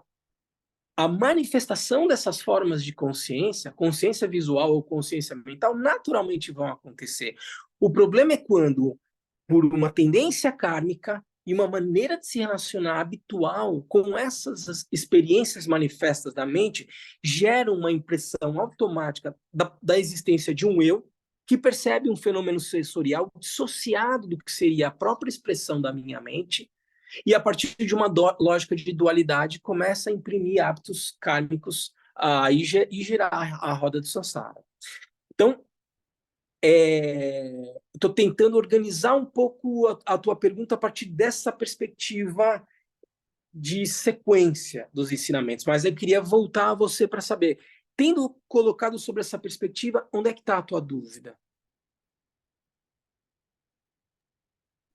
a manifestação dessas formas de consciência, consciência visual ou consciência mental, naturalmente vão acontecer. O problema é quando, por uma tendência kármica e uma maneira de se relacionar habitual com essas experiências manifestas da mente, gera uma impressão automática da existência de um eu que percebe um fenômeno sensorial dissociado do que seria a própria expressão da minha mente, e a partir de uma lógica de dualidade começa a imprimir hábitos kármicos e gerar a roda do samsara. Então, estou tentando organizar um pouco a tua pergunta a partir dessa perspectiva de sequência dos ensinamentos, mas eu queria voltar a você para saber, tendo colocado sobre essa perspectiva, onde é que está a tua dúvida?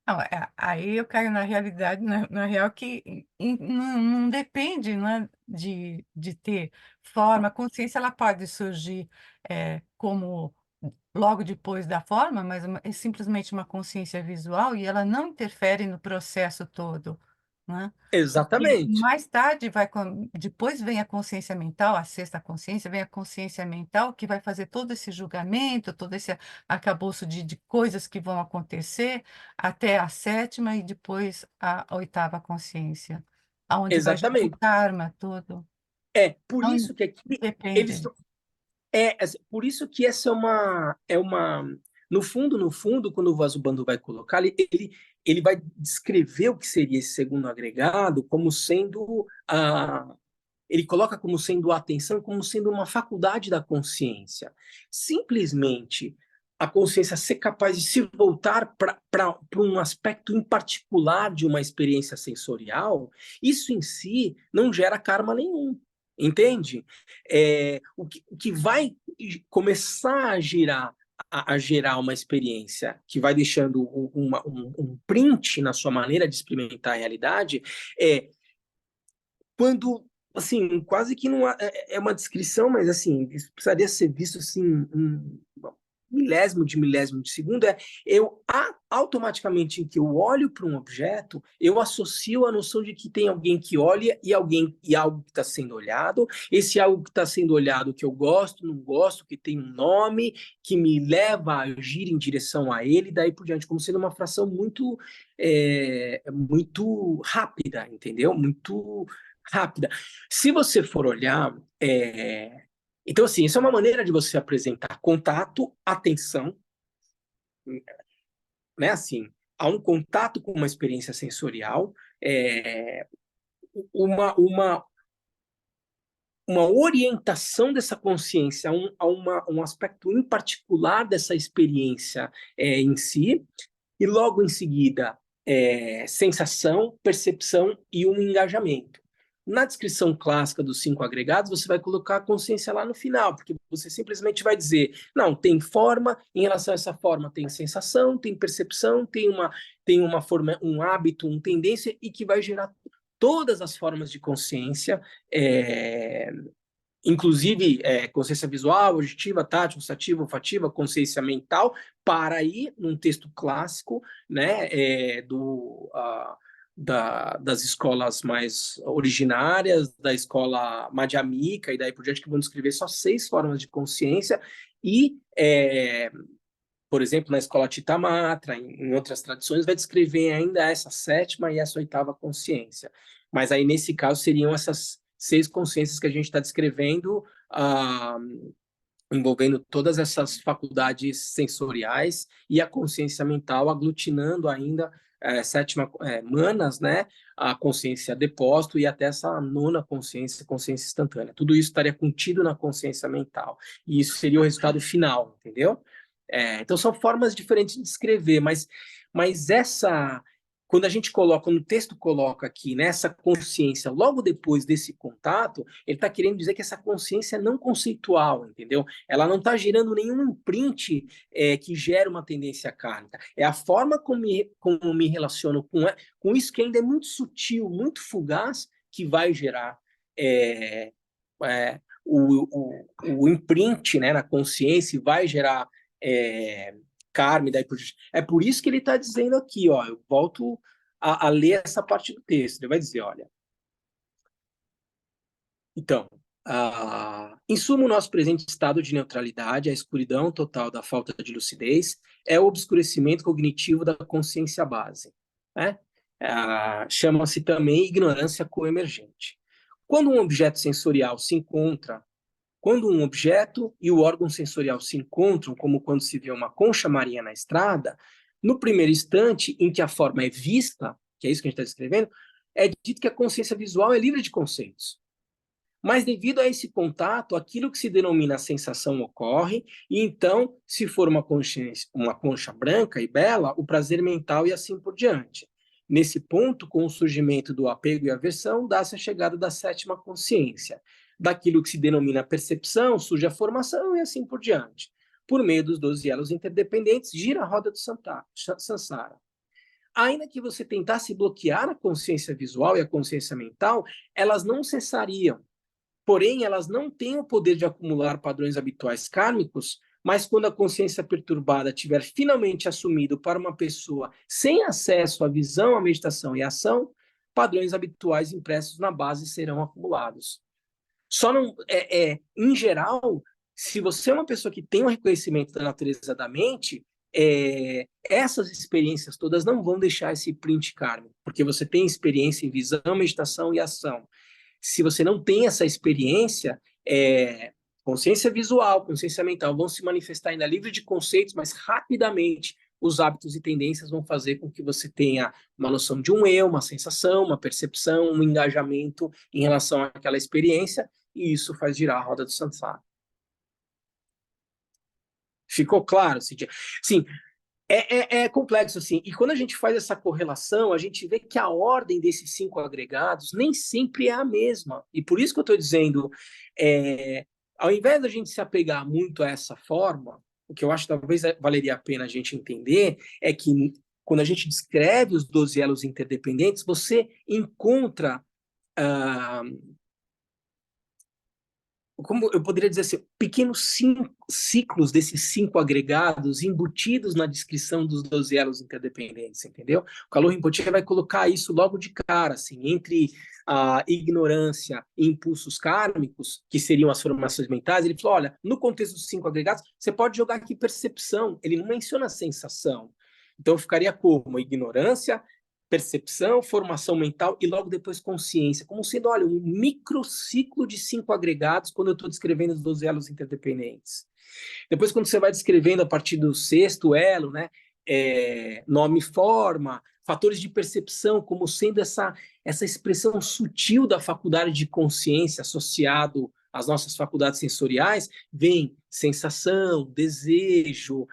Não, aí eu caio na realidade, na real, que não depende, né, de ter forma. A consciência ela pode surgir como logo depois da forma, mas é simplesmente uma consciência visual e ela não interfere no processo todo, né? E Exatamente. mais tarde depois vem a consciência mental, a sexta consciência, vem a consciência mental que vai fazer todo esse julgamento, todo esse arcabouço de coisas que vão acontecer até a sétima e depois a oitava consciência, aonde vai gerar o Exatamente. karma, tudo. Por Não isso que aqui eles depende. por isso que essa é uma no fundo, quando o Vasubandhu vai colocar, ele vai descrever o que seria esse segundo agregado como sendo ele coloca como sendo a atenção, como sendo uma faculdade da consciência. Simplesmente a consciência ser capaz de se voltar para um aspecto em particular de uma experiência sensorial, isso em si não gera karma nenhum. Entende? O que vai começar a gerar uma experiência que vai deixando um print na sua maneira de experimentar a realidade é quando, assim, quase que não é uma descrição, mas assim, isso precisaria ser visto assim, milésimo de segundo, eu automaticamente em que eu olho para um objeto, eu associo a noção de que tem alguém que olha e algo que está sendo olhado, esse algo que está sendo olhado que eu gosto, não gosto, que tem um nome, que me leva a agir em direção a ele, daí por diante, como sendo uma fração muito rápida, entendeu? Muito rápida. Se você for olhar, então, assim, isso é uma maneira de você apresentar contato, atenção, né? Assim, há um contato com uma experiência sensorial, uma orientação dessa consciência a um aspecto em particular dessa experiência em si, e logo em seguida, sensação, percepção e um engajamento. Na descrição clássica dos 5 agregados, você vai colocar a consciência lá no final, porque você simplesmente vai dizer, não, tem forma, em relação a essa forma tem sensação, tem percepção, tem uma forma, um hábito, uma tendência, e que vai gerar todas as formas de consciência, inclusive consciência visual, auditiva, tátil, gustativa, olfativa, consciência mental, para aí, num texto clássico, né, das escolas mais originárias, da escola madhyamika e daí por diante, que vão descrever só 6 formas de consciência, e, por exemplo, na escola Chitamatra, em outras tradições, vai descrever ainda essa 7ª e essa 8ª consciência. Mas aí, nesse caso, seriam essas 6 consciências que a gente está descrevendo, envolvendo todas essas faculdades sensoriais e a consciência mental, aglutinando ainda 7ª manas, né, a consciência depósito e até essa 9ª consciência instantânea. Tudo isso estaria contido na consciência mental. E isso seria o resultado final, entendeu? Então são formas diferentes de descrever, mas essa quando a gente coloca, quando o texto coloca aqui nessa consciência, logo depois desse contato, ele está querendo dizer que essa consciência é não conceitual, entendeu? Ela não está gerando nenhum imprint que gera uma tendência kármica. É a forma como me relaciono com isso que ainda é muito sutil, muito fugaz, que vai gerar o imprint, né, na consciência, e vai gerar karma e daí por diante. É por isso que ele está dizendo aqui, ó, eu volto a ler essa parte do texto. Ele vai dizer, olha, então, em suma, o nosso presente estado de neutralidade, a escuridão total da falta de lucidez, é o obscurecimento cognitivo da consciência base, né? Chama-se também ignorância coemergente. Quando um objeto sensorial se encontra Quando um objeto e o órgão sensorial se encontram, como quando se vê uma concha marinha na estrada, no primeiro instante em que a forma é vista, que é isso que a gente está descrevendo, é dito que a consciência visual é livre de conceitos. Mas devido a esse contato, aquilo que se denomina sensação ocorre, e então, se for uma concha branca e bela, o prazer mental e assim por diante. Nesse ponto, com o surgimento do apego e aversão, dá-se a chegada da sétima consciência. Daquilo que se denomina percepção, surge a formação e assim por diante. Por meio dos 12 elos interdependentes, gira a roda do Sansara. Ainda que você tentasse bloquear a consciência visual e a consciência mental, elas não cessariam. Porém, elas não têm o poder de acumular padrões habituais kármicos, mas quando a consciência perturbada tiver finalmente assumido para uma pessoa sem acesso à visão, à meditação e à ação, padrões habituais impressos na base serão acumulados. Só não, em geral, se você é uma pessoa que tem um reconhecimento da natureza da mente, essas experiências todas não vão deixar esse print kármico, porque você tem experiência em visão, meditação e ação. Se você não tem essa experiência, consciência visual, consciência mental vão se manifestar ainda livre de conceitos, mas rapidamente os hábitos e tendências vão fazer com que você tenha uma noção de um eu, uma sensação, uma percepção, um engajamento em relação àquela experiência, e isso faz girar a roda do Sansara. Ficou claro, Cíntia? Sim, é complexo, assim. E quando a gente faz essa correlação, a gente vê que a ordem desses 5 agregados nem sempre é a mesma. E por isso que eu estou dizendo, ao invés da gente se apegar muito a essa forma, o que eu acho que talvez valeria a pena a gente entender é que quando a gente descreve os 12 elos interdependentes, você encontra como eu poderia dizer assim, pequenos ciclos desses 5 agregados embutidos na descrição dos 12 elos interdependentes, entendeu? O Calor Rinpoche vai colocar isso logo de cara, assim, entre a ignorância e impulsos kármicos, que seriam as formações mentais, ele falou, olha, no contexto dos 5 agregados, você pode jogar aqui percepção, ele não menciona sensação. Então ficaria como ignorância, percepção, formação mental e logo depois consciência, como sendo, olha, um microciclo de 5 agregados quando eu estou descrevendo os 12 elos interdependentes. Depois, quando você vai descrevendo a partir do 6º elo, né, nome e forma, fatores de percepção, como sendo essa expressão sutil da faculdade de consciência associado às nossas faculdades sensoriais, vem sensação, desejo,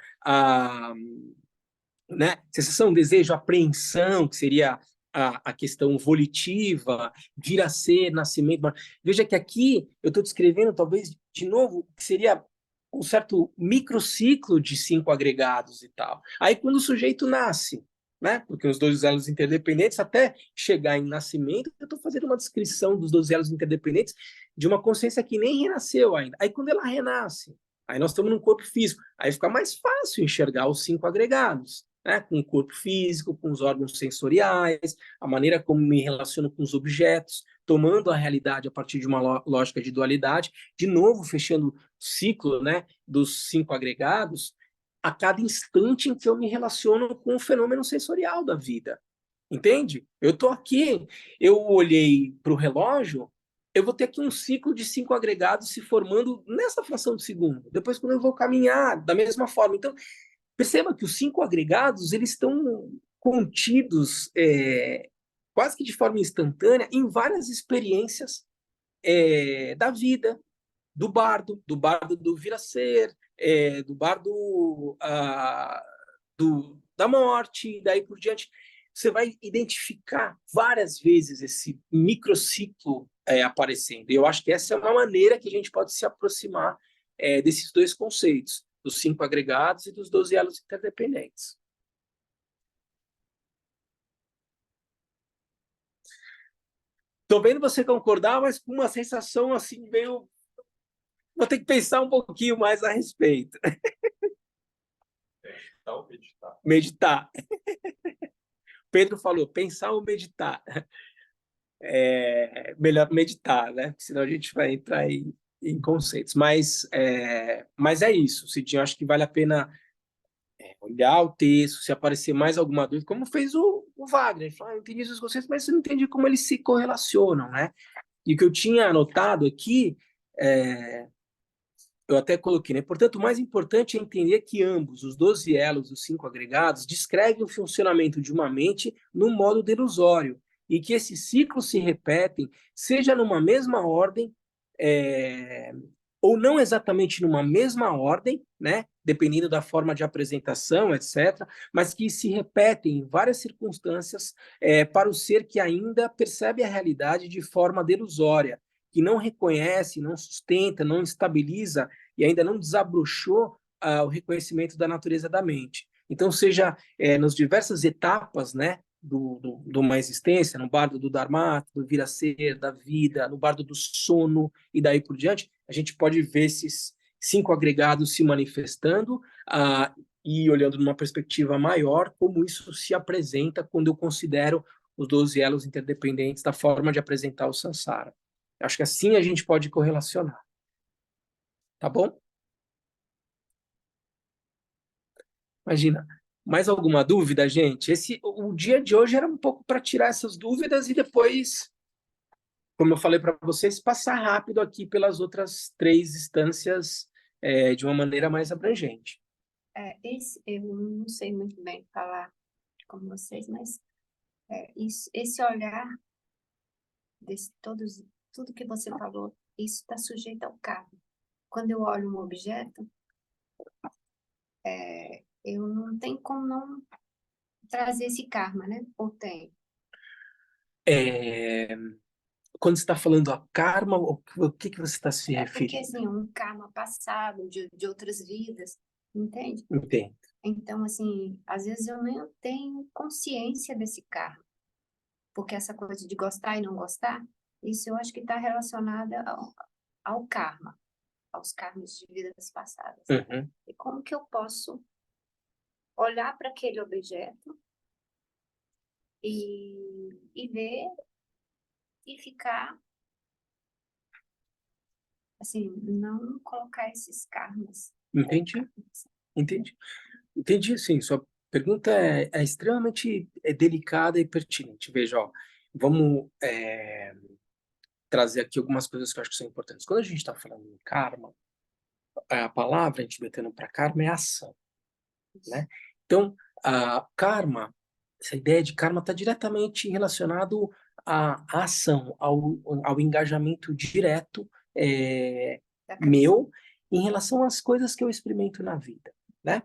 né? Sensação, desejo, apreensão, que seria a questão volitiva, vir a ser, nascimento. Veja que aqui eu estou descrevendo, talvez, de novo, que seria um certo microciclo de 5 agregados e tal. Aí, quando o sujeito nasce, né? Porque os 12 elos interdependentes, até chegar em nascimento, eu estou fazendo uma descrição dos 12 elos interdependentes de uma consciência que nem renasceu ainda. Aí, quando ela renasce, aí nós estamos num corpo físico, aí fica mais fácil enxergar os 5 agregados. Né, com o corpo físico, com os órgãos sensoriais, a maneira como me relaciono com os objetos, tomando a realidade a partir de uma lógica de dualidade, de novo fechando o ciclo, né, dos 5 agregados, a cada instante em que eu me relaciono com o fenômeno sensorial da vida. Entende? Eu estou aqui, eu olhei para o relógio, eu vou ter aqui um ciclo de 5 agregados se formando nessa fração de segundo. Depois, quando eu vou caminhar, da mesma forma. Então, perceba que os 5 agregados eles estão contidos quase que de forma instantânea em várias experiências da vida, do bardo do vir a ser, do bardo da morte, daí por diante. você vai identificar várias vezes esse microciclo aparecendo. E eu acho que essa é uma maneira que a gente pode se aproximar desses dois conceitos, dos 5 agregados e dos 12 elos interdependentes. Estou vendo você concordar, mas com uma sensação assim, meio... Vou ter que pensar um pouquinho mais a respeito. Pensar ou meditar? Meditar. Pedro falou, pensar ou meditar. Melhor meditar, né? Senão a gente vai entrar em conceitos. Mas é isso, Cidinho. Acho que vale a pena olhar o texto, se aparecer mais alguma dúvida, como fez o Wagner. Ele falou, eu entendi esses conceitos, mas eu não entendi como eles se correlacionam, né? E o que eu tinha anotado aqui, eu até coloquei, né? Portanto, o mais importante é entender que ambos, os 12 elos e os 5 agregados, descrevem o funcionamento de uma mente num modo delusório, e que esses ciclos se repetem, seja numa mesma ordem, ou não exatamente numa mesma ordem, né? Dependendo da forma de apresentação, etc., mas que se repetem em várias circunstâncias para o ser que ainda percebe a realidade de forma delusória, que não reconhece, não sustenta, não estabiliza e ainda não desabrochou o reconhecimento da natureza da mente. Então, seja nas diversas etapas, né, de uma existência, no bardo do Dharma, do vir a ser, da vida, no bardo do sono e daí por diante, a gente pode ver esses 5 agregados se manifestando e olhando numa perspectiva maior, como isso se apresenta quando eu considero os 12 elos interdependentes da forma de apresentar o samsara. Acho que assim a gente pode correlacionar. Tá bom? Imagina. Mais alguma dúvida, gente? O dia de hoje era um pouco para tirar essas dúvidas e depois, como eu falei para vocês, passar rápido aqui pelas outras 3 instâncias de uma maneira mais abrangente. Eu não sei muito bem falar como vocês, mas esse olhar tudo que você falou, isso está sujeito ao karma. Quando eu olho um objeto, eu não tenho como não trazer esse karma, né? Ou tem? Quando você está falando a karma, o que você está se referindo? Porque, assim, um karma passado, de outras vidas, entende? Entendo. Então, assim, às vezes eu nem tenho consciência desse karma. Porque essa coisa de gostar e não gostar, isso eu acho que está relacionada ao karma, aos karmas de vidas passadas. Uhum. E como que eu posso olhar para aquele objeto e ver e ficar, assim, não colocar esses karmas. Entendi, sim. Sua pergunta é extremamente delicada e pertinente. Veja, ó, vamos trazer aqui algumas coisas que eu acho que são importantes. Quando a gente está falando em karma, a palavra, a gente metendo para karma, é ação, né? Então, a karma, essa ideia de karma está diretamente relacionado à ação, ao engajamento direto meu em relação às coisas que eu experimento na vida, né?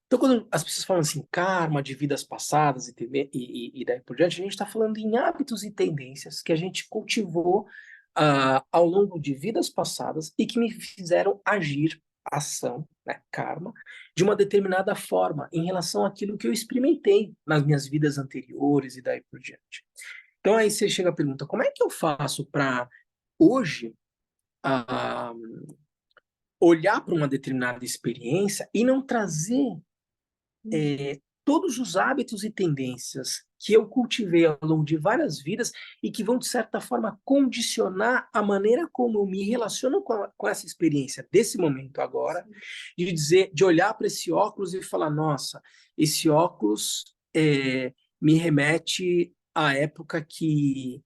Então, quando as pessoas falam assim, karma de vidas passadas e daí por diante, a gente está falando em hábitos e tendências que a gente cultivou ao longo de vidas passadas e que me fizeram agir, ação, né, karma, de uma determinada forma em relação àquilo que eu experimentei nas minhas vidas anteriores e daí por diante. Então, aí você chega a pergunta, como é que eu faço para hoje olhar para uma determinada experiência e não trazer todos os hábitos e tendências que eu cultivei ao longo de várias vidas e que vão, de certa forma, condicionar a maneira como eu me relaciono com essa experiência desse momento agora, de olhar para esse óculos e falar, nossa, esse óculos me remete à época que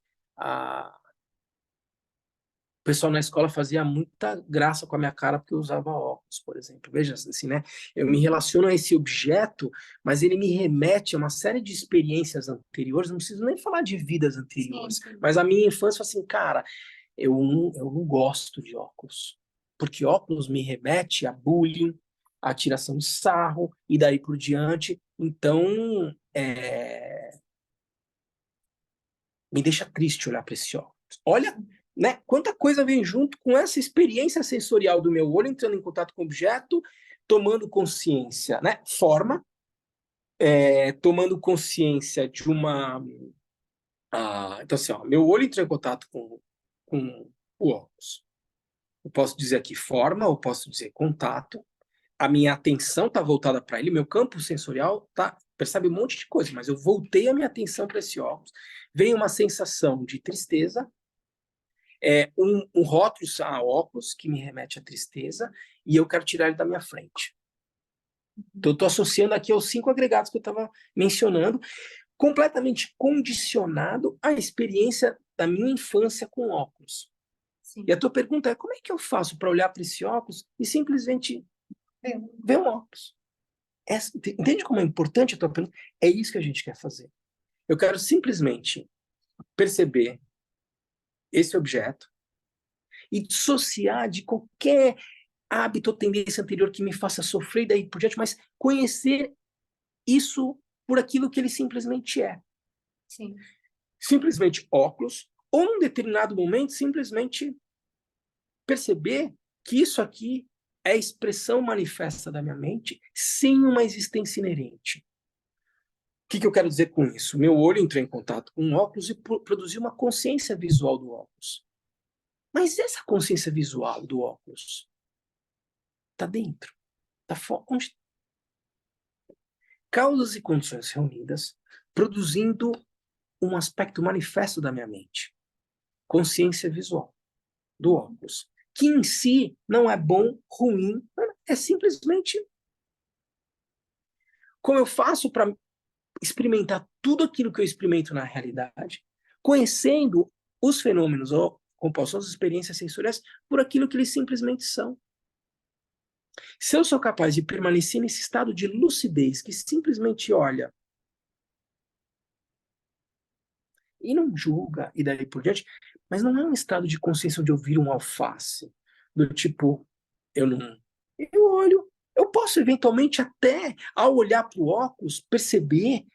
o pessoal na escola fazia muita graça com a minha cara porque eu usava óculos, por exemplo. Veja assim, né? Eu me relaciono a esse objeto, mas ele me remete a uma série de experiências anteriores, não preciso nem falar de vidas anteriores, Sim. mas a minha infância, assim, cara, eu não gosto de óculos, porque óculos me remete a bullying, a tiração de sarro, e daí por diante. Então, me deixa triste olhar para esse óculos. Olha, né, quanta coisa vem junto com essa experiência sensorial do meu olho entrando em contato com o objeto, tomando consciência, né? Forma, tomando consciência de uma... então, assim, ó, meu olho entrou em contato com o óculos. Eu posso dizer aqui forma, eu posso dizer contato. A minha atenção está voltada para ele, meu campo sensorial percebe um monte de coisa, mas eu voltei a minha atenção para esse óculos. Vem uma sensação de tristeza, um rótulo a óculos que me remete à tristeza, e eu quero tirar ele da minha frente. Então, eu estou associando aqui aos 5 agregados que eu estava mencionando, completamente condicionado à experiência da minha infância com óculos. Sim. E a tua pergunta é, como é que eu faço para olhar para esse óculos e simplesmente ver um óculos? Entende como é importante a tua pergunta? É isso que a gente quer fazer. Eu quero simplesmente perceber esse objeto e dissociar de qualquer hábito ou tendência anterior que me faça sofrer daí por diante, mas conhecer isso por aquilo que ele simplesmente é. Sim. Simplesmente óculos, ou num determinado momento, simplesmente perceber que isso aqui é a expressão manifesta da minha mente sem uma existência inerente. O que eu quero dizer com isso? Meu olho entrou em contato com o óculos e produziu uma consciência visual do óculos. Mas essa consciência visual do óculos está dentro, está fora. Onde? Causas e condições reunidas, produzindo um aspecto manifesto da minha mente. Consciência visual do óculos. Que em si não é bom, ruim, é simplesmente como eu faço para experimentar tudo aquilo que eu experimento na realidade, conhecendo os fenômenos ou compostos, as experiências sensoriais, por aquilo que eles simplesmente são. Se eu sou capaz de permanecer nesse estado de lucidez que simplesmente olha e não julga e daí por diante, mas não é um estado de consciência onde eu viro um alface, do tipo, eu não... Eu olho, eu posso eventualmente até, ao olhar para o óculos, perceber,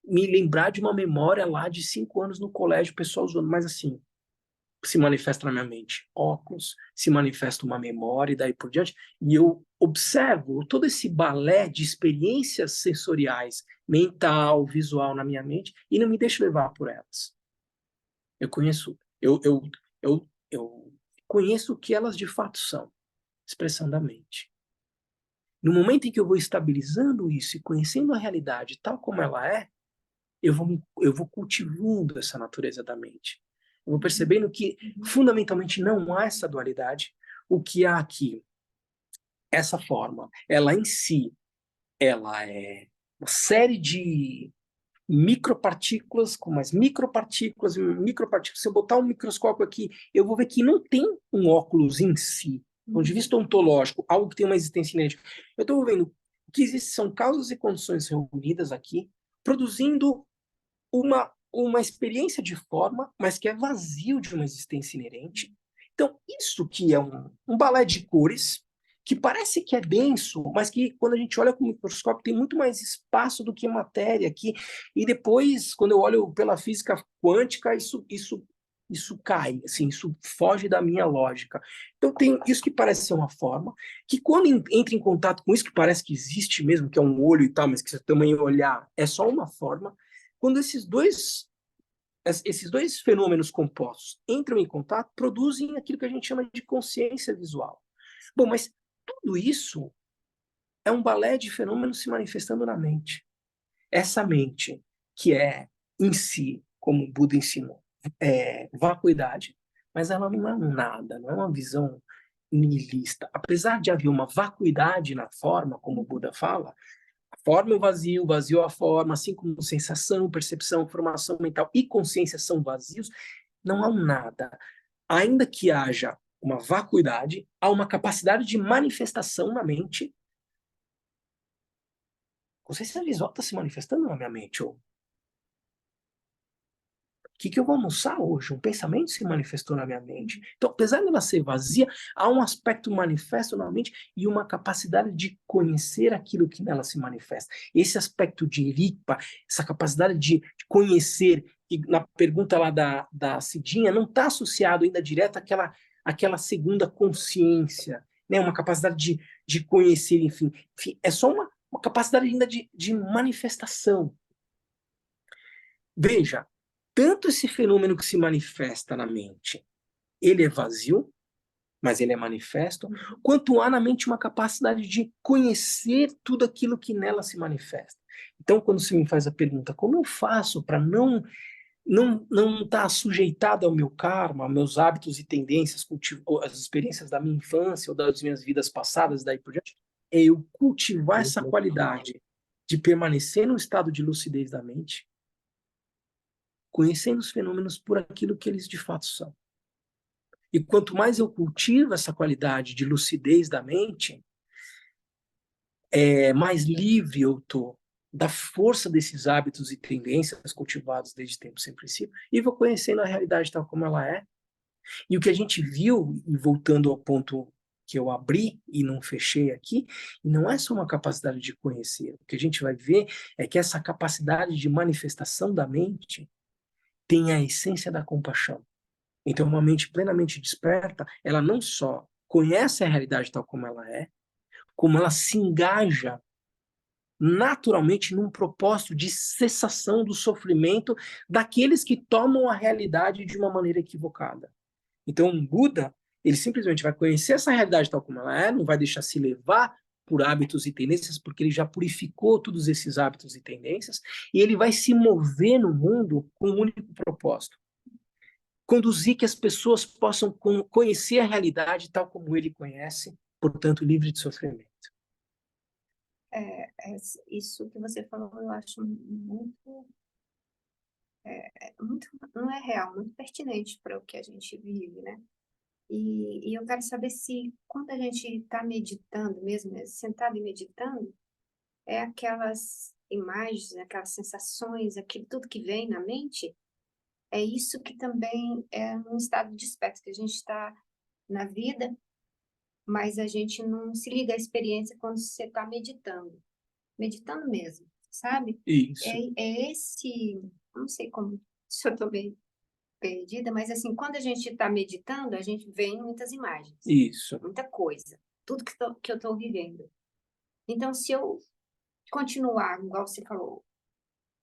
me lembrar de uma memória lá de 5 anos no colégio, o pessoal usando, mas assim, se manifesta na minha mente óculos, se manifesta uma memória e daí por diante, e eu observo todo esse balé de experiências sensoriais, mental, visual na minha mente, e não me deixo levar por elas. Eu conheço, eu conheço o que elas de fato são, expressão da mente. No momento em que eu vou estabilizando isso e conhecendo a realidade tal como ela é, eu vou cultivando essa natureza da mente. Eu vou percebendo que, fundamentalmente, não há essa dualidade. O que há aqui, essa forma, ela em si, ela é uma série de micropartículas, com mais micropartículas, micropartículas. Se eu botar um microscópio aqui, eu vou ver que não tem um óculos em si, do ponto de vista ontológico, algo que tem uma existência inerente. Eu estou vendo que existem são causas e condições reunidas aqui, produzindo uma experiência de forma, mas que é vazio de uma existência inerente. Então, isso que é um balé de cores, que parece que é denso, mas que quando a gente olha com o microscópio tem muito mais espaço do que matéria aqui. E depois, quando eu olho pela física quântica, isso cai, assim, isso foge da minha lógica. Então tem isso que parece ser uma forma, que quando entra em contato com isso que parece que existe mesmo, que é um olho e tal, mas que você também olhar é só uma forma, quando esses dois fenômenos compostos entram em contato, produzem aquilo que a gente chama de consciência visual. Bom, mas tudo isso é um balé de fenômenos se manifestando na mente. Essa mente, que é em si, como o Buda ensinou, vacuidade, mas ela não é um nada, não é uma visão nihilista. Apesar de haver uma vacuidade na forma, como o Buda fala, a forma é o vazio, o vazio é a forma, assim como sensação, percepção, formação mental e consciência são vazios, não há um nada. Ainda que haja uma vacuidade, há uma capacidade de manifestação na mente. Consciência visual está se manifestando na minha mente. Ou... que eu vou almoçar hoje? Um pensamento se manifestou na minha mente. Então, apesar dela ser vazia, há um aspecto manifesto na mente e uma capacidade de conhecer aquilo que nela se manifesta. Esse aspecto de ripa, essa capacidade de conhecer, e na pergunta lá da Cidinha, não está associado ainda direto àquela segunda consciência, né? Uma capacidade de conhecer, enfim, é só uma capacidade ainda de manifestação. Veja, tanto esse fenômeno que se manifesta na mente, ele é vazio, mas ele é manifesto, quanto há na mente uma capacidade de conhecer tudo aquilo que nela se manifesta. Então, quando você me faz a pergunta, como eu faço para não estar sujeitado ao meu karma, aos meus hábitos e tendências, as experiências da minha infância ou das minhas vidas passadas, daí por diante, é eu cultivar essa qualidade de permanecer num estado de lucidez da mente, conhecendo os fenômenos por aquilo que eles de fato são. E quanto mais eu cultivo essa qualidade de lucidez da mente, mais livre eu estou da força desses hábitos e tendências cultivados desde tempo sem princípio, e vou conhecendo a realidade tal como ela é. E o que a gente viu, e voltando ao ponto que eu abri e não fechei aqui, não é só uma capacidade de conhecer. O que a gente vai ver é que essa capacidade de manifestação da mente tem a essência da compaixão. Então, uma mente plenamente desperta, ela não só conhece a realidade tal como ela é, como ela se engaja naturalmente num propósito de cessação do sofrimento daqueles que tomam a realidade de uma maneira equivocada. Então, um Buda, ele simplesmente vai conhecer essa realidade tal como ela é, não vai deixar se levar por hábitos e tendências, porque ele já purificou todos esses hábitos e tendências, e ele vai se mover no mundo com um único propósito: conduzir que as pessoas possam conhecer a realidade tal como ele conhece, portanto, livre de sofrimento. Isso que você falou, eu acho muito, não é real, muito pertinente para o que a gente vive, né? E eu quero saber se, quando a gente está meditando mesmo, né, sentado e meditando, é aquelas imagens, aquelas sensações, aquilo tudo que vem na mente, é isso que também é um estado de espectro, que a gente está na vida, mas a gente não se liga à experiência quando você está meditando mesmo, sabe? Isso. Não sei como, se eu estou bem perdida, mas assim, quando a gente está meditando, a gente vê muitas imagens, Isso. muita coisa, tudo que eu estou vivendo. Então, se eu continuar, igual você falou,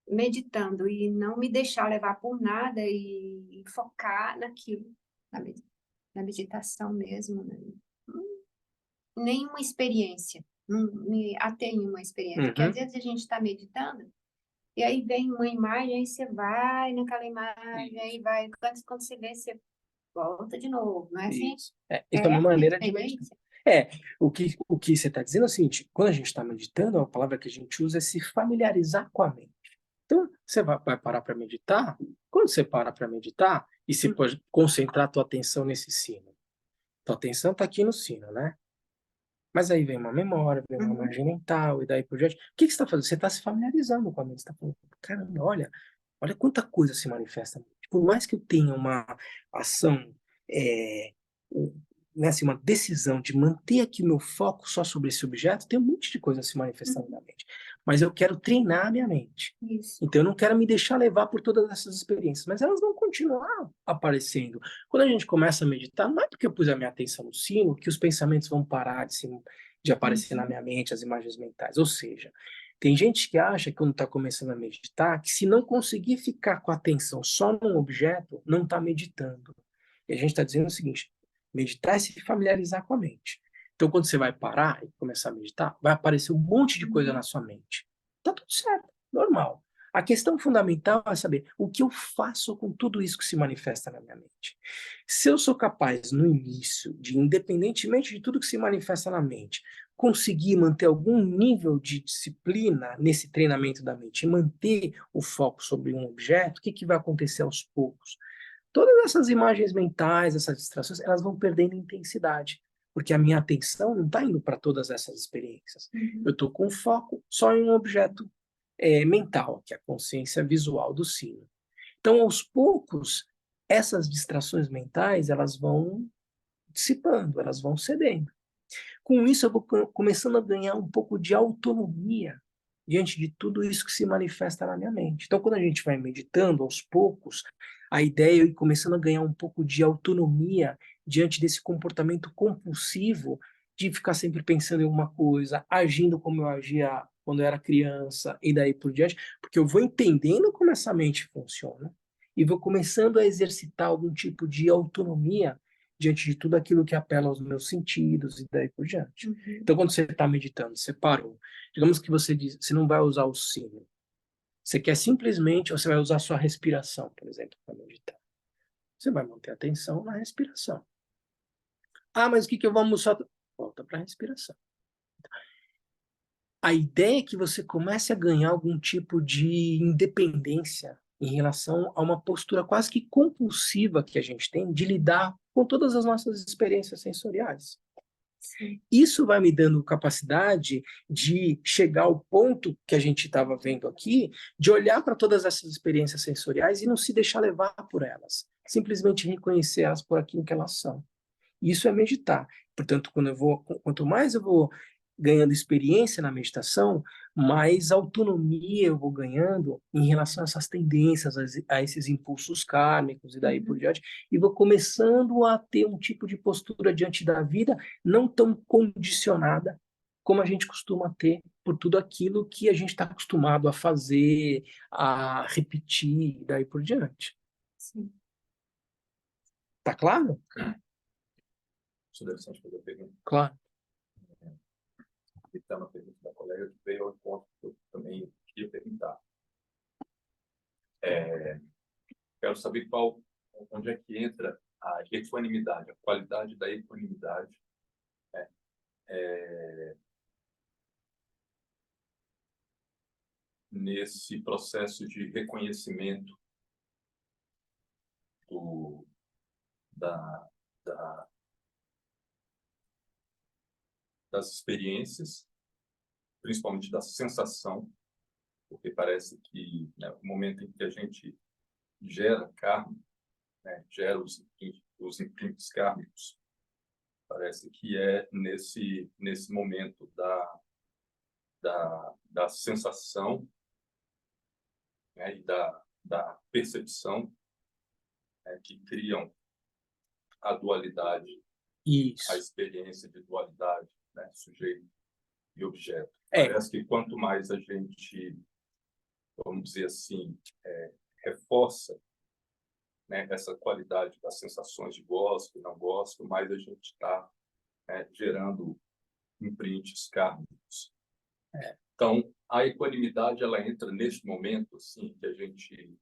meditando e não me deixar levar por nada e focar naquilo, na meditação mesmo, né? Nenhuma experiência, não me ater em uma experiência, porque às vezes a gente está meditando e aí vem uma imagem, aí você vai naquela imagem, aí vai, quando você vê, você volta de novo, não é assim? Isso. Isso é uma maneira de meditar. Experiência? O que você está dizendo é o seguinte: quando a gente está meditando, a palavra que a gente usa é se familiarizar com a mente. Então, você vai parar para meditar. Quando você para para meditar, e você pode concentrar a tua atenção nesse sino. Tua atenção está aqui no sino, né? Mas aí vem uma memória, vem uma imagem mental, e daí por diante. O que você está fazendo? Você está se familiarizando com a mente. Você está falando, caramba, olha quanta coisa se manifesta. Por mais que eu tenha uma ação, né, assim, uma decisão de manter aqui o meu foco só sobre esse objeto, tem um monte de coisa se manifestando na mente. Mas eu quero treinar a minha mente. Isso. Então eu não quero me deixar levar por todas essas experiências, mas elas vão continuar aparecendo. Quando a gente começa a meditar, não é porque eu pus a minha atenção no sino que os pensamentos vão parar de aparecer na minha mente, as imagens mentais. Ou seja, tem gente que acha que quando está começando a meditar, que se não conseguir ficar com a atenção só num objeto, não está meditando. E a gente está dizendo o seguinte: meditar é se familiarizar com a mente. Então, quando você vai parar e começar a meditar, vai aparecer um monte de coisa na sua mente. Tá tudo certo, normal. A questão fundamental é saber o que eu faço com tudo isso que se manifesta na minha mente. Se eu sou capaz, no início, de, independentemente de tudo que se manifesta na mente, conseguir manter algum nível de disciplina nesse treinamento da mente e manter o foco sobre um objeto, o que vai acontecer aos poucos? Todas essas imagens mentais, essas distrações, elas vão perdendo intensidade, porque a minha atenção não está indo para todas essas experiências. Eu estou com foco só em um objeto mental, que é a consciência visual do sino. Então, aos poucos, essas distrações mentais, elas vão dissipando, elas vão cedendo. Com isso, eu vou começando a ganhar um pouco de autonomia diante de tudo isso que se manifesta na minha mente. Então, quando a gente vai meditando, aos poucos, a ideia é ir começando a ganhar um pouco de autonomia diante desse comportamento compulsivo de ficar sempre pensando em alguma coisa, agindo como eu agia quando eu era criança e daí por diante, porque eu vou entendendo como essa mente funciona e vou começando a exercitar algum tipo de autonomia diante de tudo aquilo que apela aos meus sentidos e daí por diante. Uhum. Então, quando você está meditando, você parou. Digamos que você diz, você não vai usar o símbolo. Você quer simplesmente, você vai usar a sua respiração, por exemplo, para meditar. Você vai manter a atenção na respiração. Ah, mas o que eu vou almoçar? Volta para a respiração. A ideia é que você comece a ganhar algum tipo de independência em relação a uma postura quase que compulsiva que a gente tem de lidar com todas as nossas experiências sensoriais. Sim. Isso vai me dando capacidade de chegar ao ponto que a gente estava vendo aqui, de olhar para todas essas experiências sensoriais e não se deixar levar por elas, simplesmente reconhecer elas por aquilo que elas são. Isso é meditar. Portanto, quanto mais eu vou ganhando experiência na meditação, mais autonomia eu vou ganhando em relação a essas tendências, a esses impulsos kármicos e daí por diante, e vou começando a ter um tipo de postura diante da vida não tão condicionada como a gente costuma ter por tudo aquilo que a gente está acostumado a fazer, a repetir e daí por diante. Sim. Tá claro? Isso deve ser uma pergunta. Claro. Então, a pergunta da colega que veio ao encontro que eu também queria perguntar. Quero saber onde é que entra a equanimidade, a qualidade da equanimidade, né? Nesse processo de reconhecimento das experiências, principalmente da sensação, porque parece que, né, o momento em que a gente gera karma, né, gera os imprints kármicos, parece que é nesse momento da sensação, né, e da percepção, né, que criam a dualidade, Isso. a experiência de dualidade, né, sujeito e objeto. É. Parece que quanto mais a gente, vamos dizer assim, reforça, né, essa qualidade das sensações de gosto e não gosto, mais a gente está gerando imprints kármicos. Então, a equanimidade, ela entra neste momento, assim, que a gente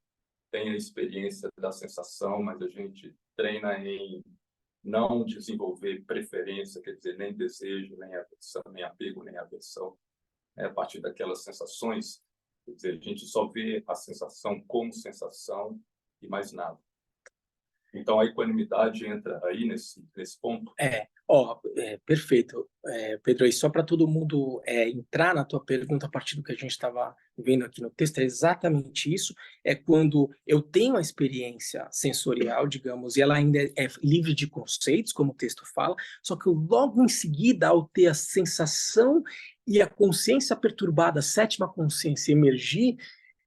tem a experiência da sensação, mas a gente treina em não desenvolver preferência, quer dizer, nem desejo, nem aversão, nem apego, nem aversão, a partir daquelas sensações, quer dizer, a gente só vê a sensação como sensação e mais nada. Então, a equanimidade entra aí nesse ponto. Perfeito. Pedro, e só para todo mundo entrar na tua pergunta a partir do que a gente estava vendo aqui no texto, é exatamente isso. É quando eu tenho a experiência sensorial, digamos, e ela ainda é livre de conceitos, como o texto fala, só que eu logo em seguida, ao ter a sensação e a consciência perturbada, a sétima consciência emergir,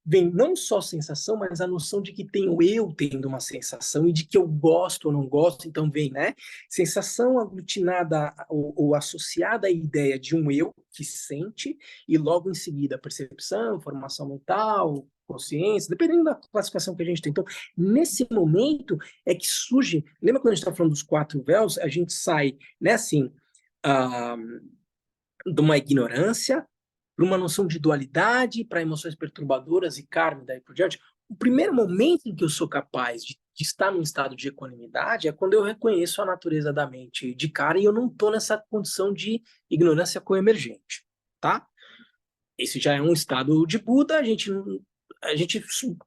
vem não só a sensação, mas a noção de que tenho eu tendo uma sensação e de que eu gosto ou não gosto. Então vem, né? Sensação aglutinada ou associada à ideia de um eu que sente, e logo em seguida percepção, formação mental, consciência, dependendo da classificação que a gente tem. Então, nesse momento é que surge, lembra quando a gente está falando dos 4 véus? A gente sai, né, assim, de uma ignorância para uma noção de dualidade, para emoções perturbadoras e karma, daí por diante. O primeiro momento em que eu sou capaz de estar num estado de equanimidade é quando eu reconheço a natureza da mente de cara e eu não estou nessa condição de ignorância coemergente, tá? Esse já é um estado de Buda, a gente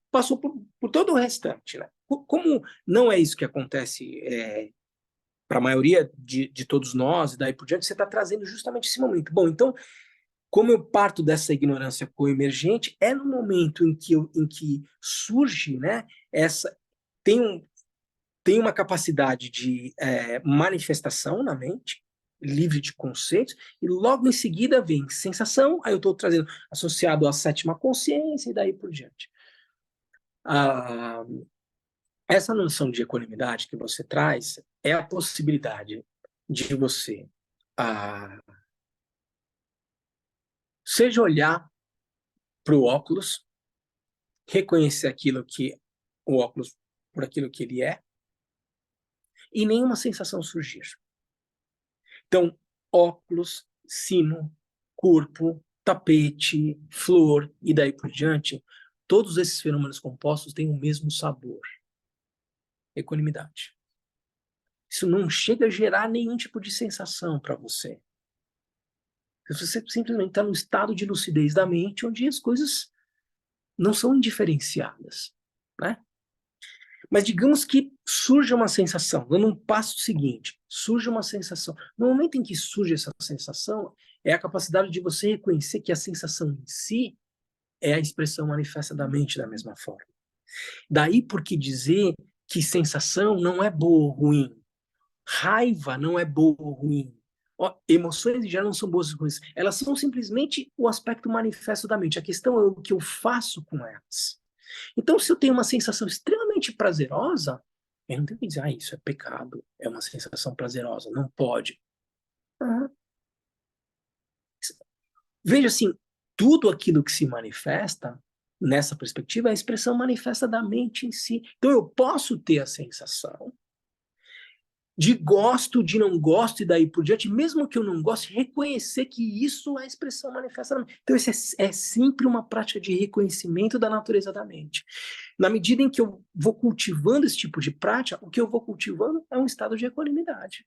passou por todo o restante, né? Como não é isso que acontece para a maioria de todos nós, e daí por diante, você está trazendo justamente esse momento. Bom, então, como eu parto dessa ignorância coemergente, é no momento em que surge, né, tem uma capacidade de manifestação na mente, livre de conceitos, e logo em seguida vem sensação, aí eu estou trazendo associado à sétima consciência e daí por diante. Essa noção de equanimidade que você traz é a possibilidade de você seja olhar para o óculos, reconhecer o óculos por aquilo que ele é, e nenhuma sensação surgir. Então, óculos, sino, corpo, tapete, flor e daí por diante, todos esses fenômenos compostos têm o mesmo sabor. Equanimidade. Isso não chega a gerar nenhum tipo de sensação para você. Você simplesmente está no estado de lucidez da mente, onde as coisas não são indiferenciadas, né? Mas digamos que surge uma sensação, dando um passo seguinte, surge uma sensação. No momento em que surge essa sensação, é a capacidade de você reconhecer que a sensação em si é a expressão manifesta da mente da mesma forma. Daí porque dizer que sensação não é boa ou ruim, raiva não é boa ou ruim, emoções já não são boas ou ruins, elas são simplesmente o aspecto manifesto da mente. A questão é o que eu faço com elas. Então, se eu tenho uma sensação extremamente prazerosa, eu não tenho que dizer, isso é pecado, é uma sensação prazerosa, não pode. Veja assim, tudo aquilo que se manifesta, nessa perspectiva, é a expressão manifesta da mente em si. Então, eu posso ter a sensação de gosto, de não gosto e daí por diante, mesmo que eu não goste, reconhecer que isso é a expressão manifesta da mente. Então, isso é sempre uma prática de reconhecimento da natureza da mente. Na medida em que eu vou cultivando esse tipo de prática, o que eu vou cultivando é um estado de equanimidade.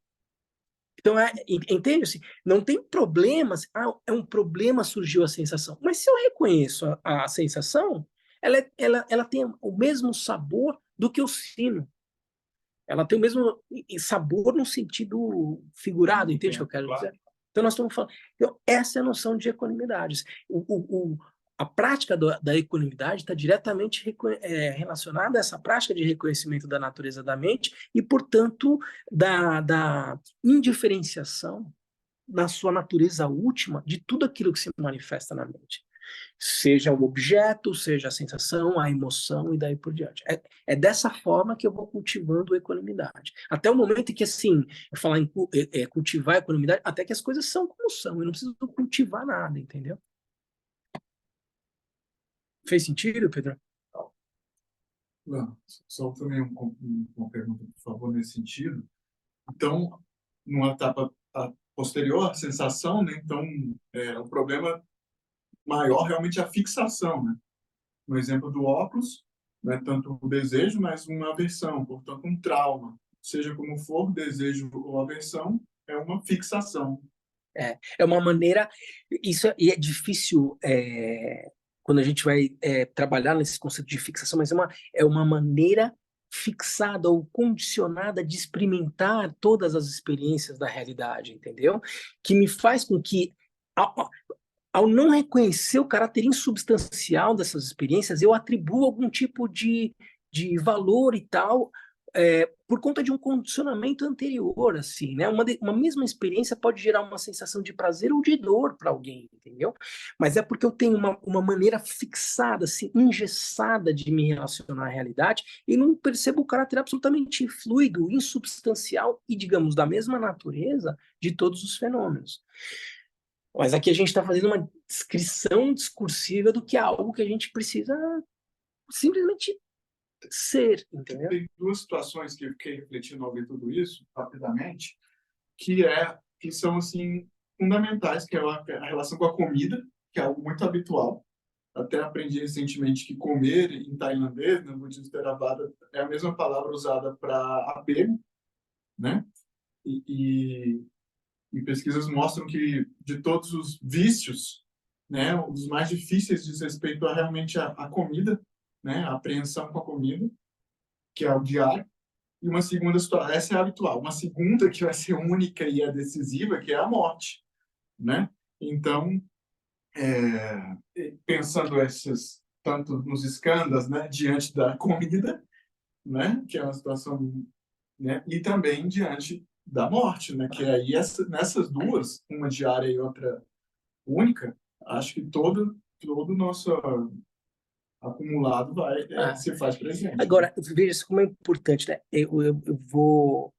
Então, entende-se? Não tem problemas, é um problema, surgiu a sensação. Mas se eu reconheço a sensação, ela tem o mesmo sabor do que o sino. Ela tem o mesmo sabor no sentido figurado, entende o que eu quero dizer? Então, nós estamos falando. Então, essa é a noção de equanimidade. A prática da equanimidade está diretamente relacionada a essa prática de reconhecimento da natureza da mente e, portanto, da indiferenciação na sua natureza última de tudo aquilo que se manifesta na mente. Seja o objeto, seja a sensação, a emoção e daí por diante. É dessa forma que eu vou cultivando a equanimidade. Até o momento em que, assim, eu falar em cultivar a equanimidade, até que as coisas são como são, eu não preciso cultivar nada, entendeu? Fez sentido, Pedro? Não, só também uma pergunta, por favor, nesse sentido. Então, numa etapa posterior, a sensação, né? Então, o problema maior realmente é a fixação, né? No exemplo do óculos, não é tanto o desejo, mas uma aversão, portanto, um trauma. Seja como for, desejo ou aversão, é uma fixação. É uma maneira... Isso é difícil quando a gente vai trabalhar nesse conceito de fixação, mas é uma maneira fixada ou condicionada de experimentar todas as experiências da realidade, entendeu? Que me faz com que, ao não reconhecer o caráter insubstancial dessas experiências, eu atribuo algum tipo de valor e tal, por conta de um condicionamento anterior, assim, né? Uma mesma experiência pode gerar uma sensação de prazer ou de dor para alguém, entendeu? Mas é porque eu tenho uma maneira fixada, assim, engessada de me relacionar à realidade e não percebo o caráter absolutamente fluido, insubstancial e, digamos, da mesma natureza de todos os fenômenos. Mas aqui a gente está fazendo uma descrição discursiva do que é algo que a gente precisa simplesmente ser, entendeu? Tem duas situações que eu fiquei refletindo ao ver tudo isso, rapidamente, que são, assim, fundamentais, que é a relação com a comida, que é algo muito habitual. Até aprendi recentemente que comer, em tailandês, no budismo Theravada, é a mesma palavra usada para apego, né? E pesquisas mostram que, de todos os vícios, né, um dos mais difíceis diz respeito a realmente a comida, né, a apreensão com a comida, que é o diário. E uma segunda situação, essa é a habitual. Uma segunda que vai ser única e é decisiva, que é a morte, né? Então, pensando tanto nos escândalos, né, diante da comida, né? Que é uma situação, né? E também diante da morte, né? Que aí nessas duas, uma diária e outra única, acho que todo nosso acumulado se faz presente. Agora, veja como é importante, né? Eu vou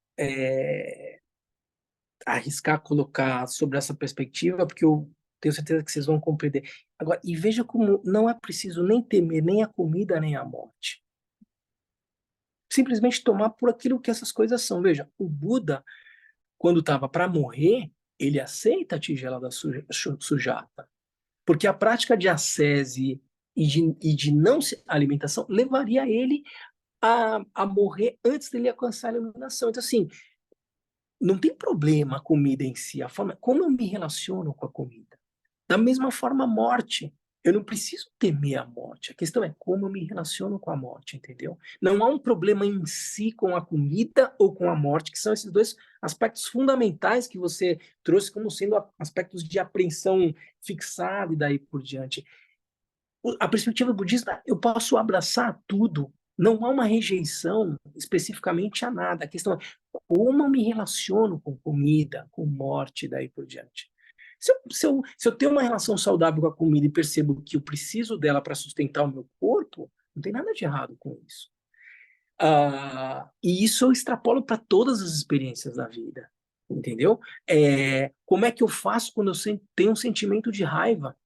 arriscar colocar sobre essa perspectiva, porque eu tenho certeza que vocês vão compreender. Agora, e veja como não é preciso nem temer nem a comida nem a morte. Simplesmente tomar por aquilo que essas coisas são. Veja, o Buda, quando estava para morrer, ele aceita a tigela da sujata. Porque a prática de ascese e de não alimentação levaria ele a morrer antes dele alcançar a iluminação. Então, assim, não tem problema a comida em si, a forma como eu me relaciono com a comida. Da mesma forma, a morte. Eu não preciso temer a morte. A questão é como eu me relaciono com a morte, entendeu? Não há um problema em si com a comida ou com a morte, que são esses dois aspectos fundamentais que você trouxe como sendo aspectos de apreensão fixada e daí por diante. A perspectiva budista, eu posso abraçar tudo. Não há uma rejeição especificamente a nada. A questão é como eu me relaciono com comida, com morte e daí por diante. Se eu tenho uma relação saudável com a comida e percebo que eu preciso dela para sustentar o meu corpo, não tem nada de errado com isso. E isso eu extrapolo para todas as experiências da vida, entendeu? Como é que eu faço quando eu tenho um sentimento de raiva?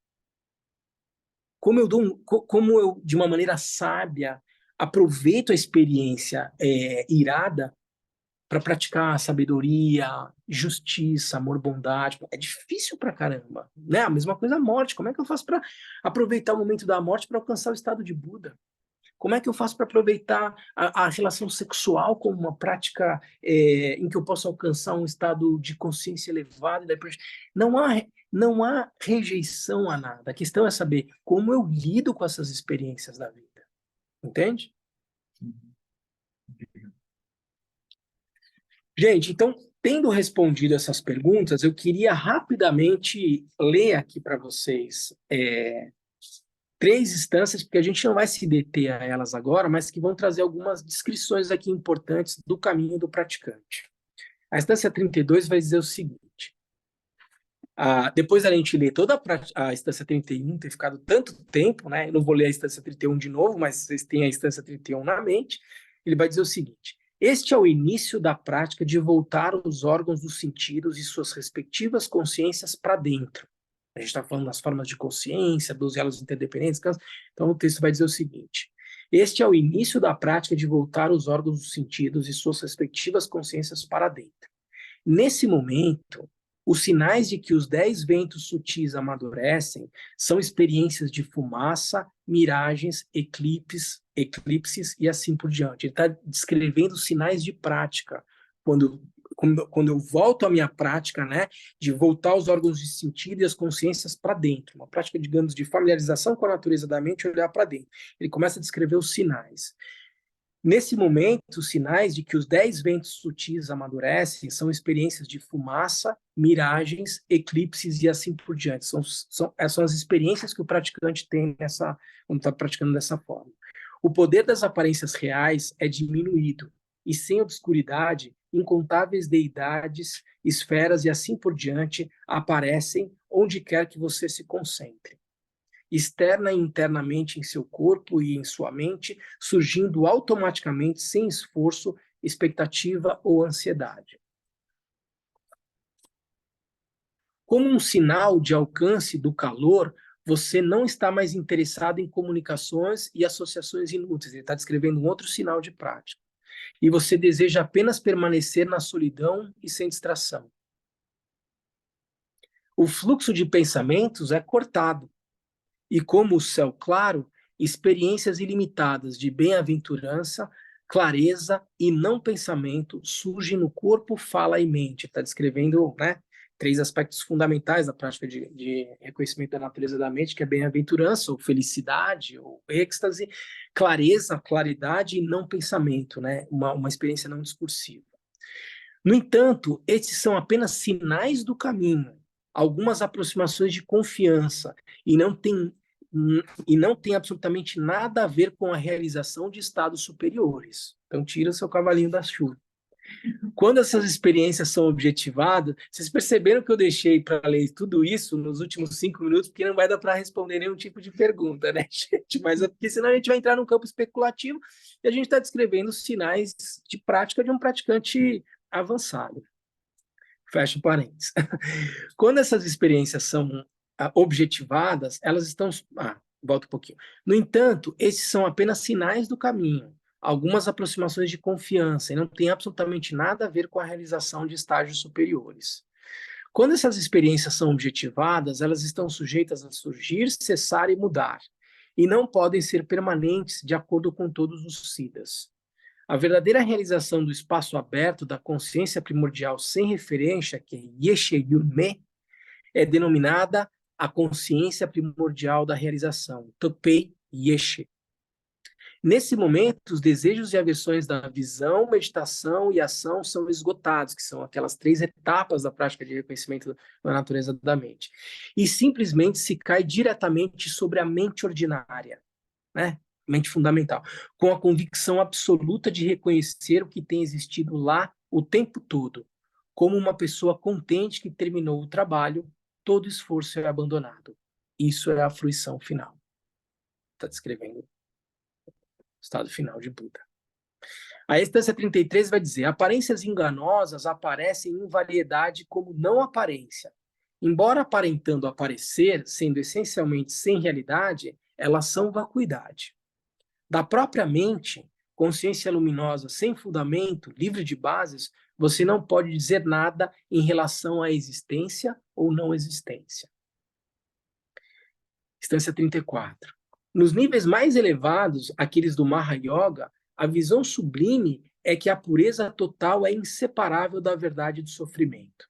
Como eu, de uma maneira sábia, aproveito a experiência irada para praticar sabedoria, justiça, amor, bondade. É difícil pra caramba, né? A mesma coisa a morte. Como é que eu faço para aproveitar o momento da morte para alcançar o estado de Buda? Como é que eu faço para aproveitar a relação sexual como uma prática em que eu posso alcançar um estado de consciência elevado? Não há rejeição a nada. A questão é saber como eu lido com essas experiências da vida. Entende? Gente, então, tendo respondido essas perguntas, eu queria rapidamente ler aqui para vocês 3 instâncias, porque a gente não vai se deter a elas agora, mas que vão trazer algumas descrições aqui importantes do caminho do praticante. A instância 32 vai dizer o seguinte: depois da gente ler toda a instância 31, ter ficado tanto tempo, né? Eu não vou ler a instância 31 de novo, mas vocês têm a instância 31 na mente. Ele vai dizer o seguinte: este é o início da prática de voltar os órgãos dos sentidos e suas respectivas consciências para dentro. A gente está falando das formas de consciência, dos elos interdependentes. Então, o texto vai dizer o seguinte: este é o início da prática de voltar os órgãos dos sentidos e suas respectivas consciências para dentro. Nesse momento, os sinais de que os 10 ventos sutis amadurecem são experiências de fumaça, miragens, eclipses e assim por diante. Ele está descrevendo sinais de prática. Quando eu volto à minha prática, né, de voltar os órgãos de sentido e as consciências para dentro, uma prática, digamos, de familiarização com a natureza da mente, olhar para dentro. Ele começa a descrever os sinais. Nesse momento, os sinais de que os 10 ventos sutis amadurecem são experiências de fumaça, miragens, eclipses e assim por diante. São as experiências que o praticante tem quando está praticando dessa forma. O poder das aparências reais é diminuído, e sem obscuridade, incontáveis deidades, esferas e assim por diante aparecem onde quer que você se concentre. Externa e internamente em seu corpo e em sua mente, surgindo automaticamente, sem esforço, expectativa ou ansiedade. Como um sinal de alcance do calor, você não está mais interessado em comunicações e associações inúteis. Ele está descrevendo um outro sinal de prática. E você deseja apenas permanecer na solidão e sem distração. O fluxo de pensamentos é cortado. E como o céu claro, experiências ilimitadas de bem-aventurança, clareza e não pensamento surgem no corpo, fala e mente. Está descrevendo, né, 3 aspectos fundamentais da prática de reconhecimento da natureza da mente, que é bem-aventurança, ou felicidade, ou êxtase, clareza, claridade e não pensamento, né, uma experiência não discursiva. No entanto, esses são apenas sinais do caminho, algumas aproximações de confiança, e não tem e não tem absolutamente nada a ver com a realização de estados superiores. Então, tira o seu cavalinho da chuva. Quando essas experiências são objetivadas, vocês perceberam que eu deixei para ler tudo isso nos últimos 5 minutos, porque não vai dar para responder nenhum tipo de pergunta, né, gente? Mas é porque senão a gente vai entrar num campo especulativo e a gente está descrevendo sinais de prática de um praticante avançado. Fecha parênteses. Quando essas experiências são objetivadas, elas estão... volta um pouquinho. No entanto, esses são apenas sinais do caminho, algumas aproximações de confiança, e não tem absolutamente nada a ver com a realização de estágios superiores. Quando essas experiências são objetivadas, elas estão sujeitas a surgir, cessar e mudar, e não podem ser permanentes de acordo com todos os siddhas. A verdadeira realização do espaço aberto da consciência primordial sem referência, que é Yeshe Yunme, é denominada a consciência primordial da realização, Topei Yeshe. Nesse momento, os desejos e aversões da visão, meditação e ação são esgotados, que são aquelas 3 etapas da prática de reconhecimento da natureza da mente. E simplesmente se cai diretamente sobre a mente ordinária, né? Mente fundamental, com a convicção absoluta de reconhecer o que tem existido lá o tempo todo, como uma pessoa contente que terminou o trabalho, todo esforço é abandonado. Isso é a fruição final. Está descrevendo o estado final de Buda. A instância 33 vai dizer: aparências enganosas aparecem em variedade como não aparência. Embora aparentando aparecer, sendo essencialmente sem realidade, elas são vacuidade. Da própria mente, consciência luminosa sem fundamento, livre de bases, você não pode dizer nada em relação à existência ou não existência. Instância 34. Nos níveis mais elevados, aqueles do Mahayoga, a visão sublime é que a pureza total é inseparável da verdade do sofrimento.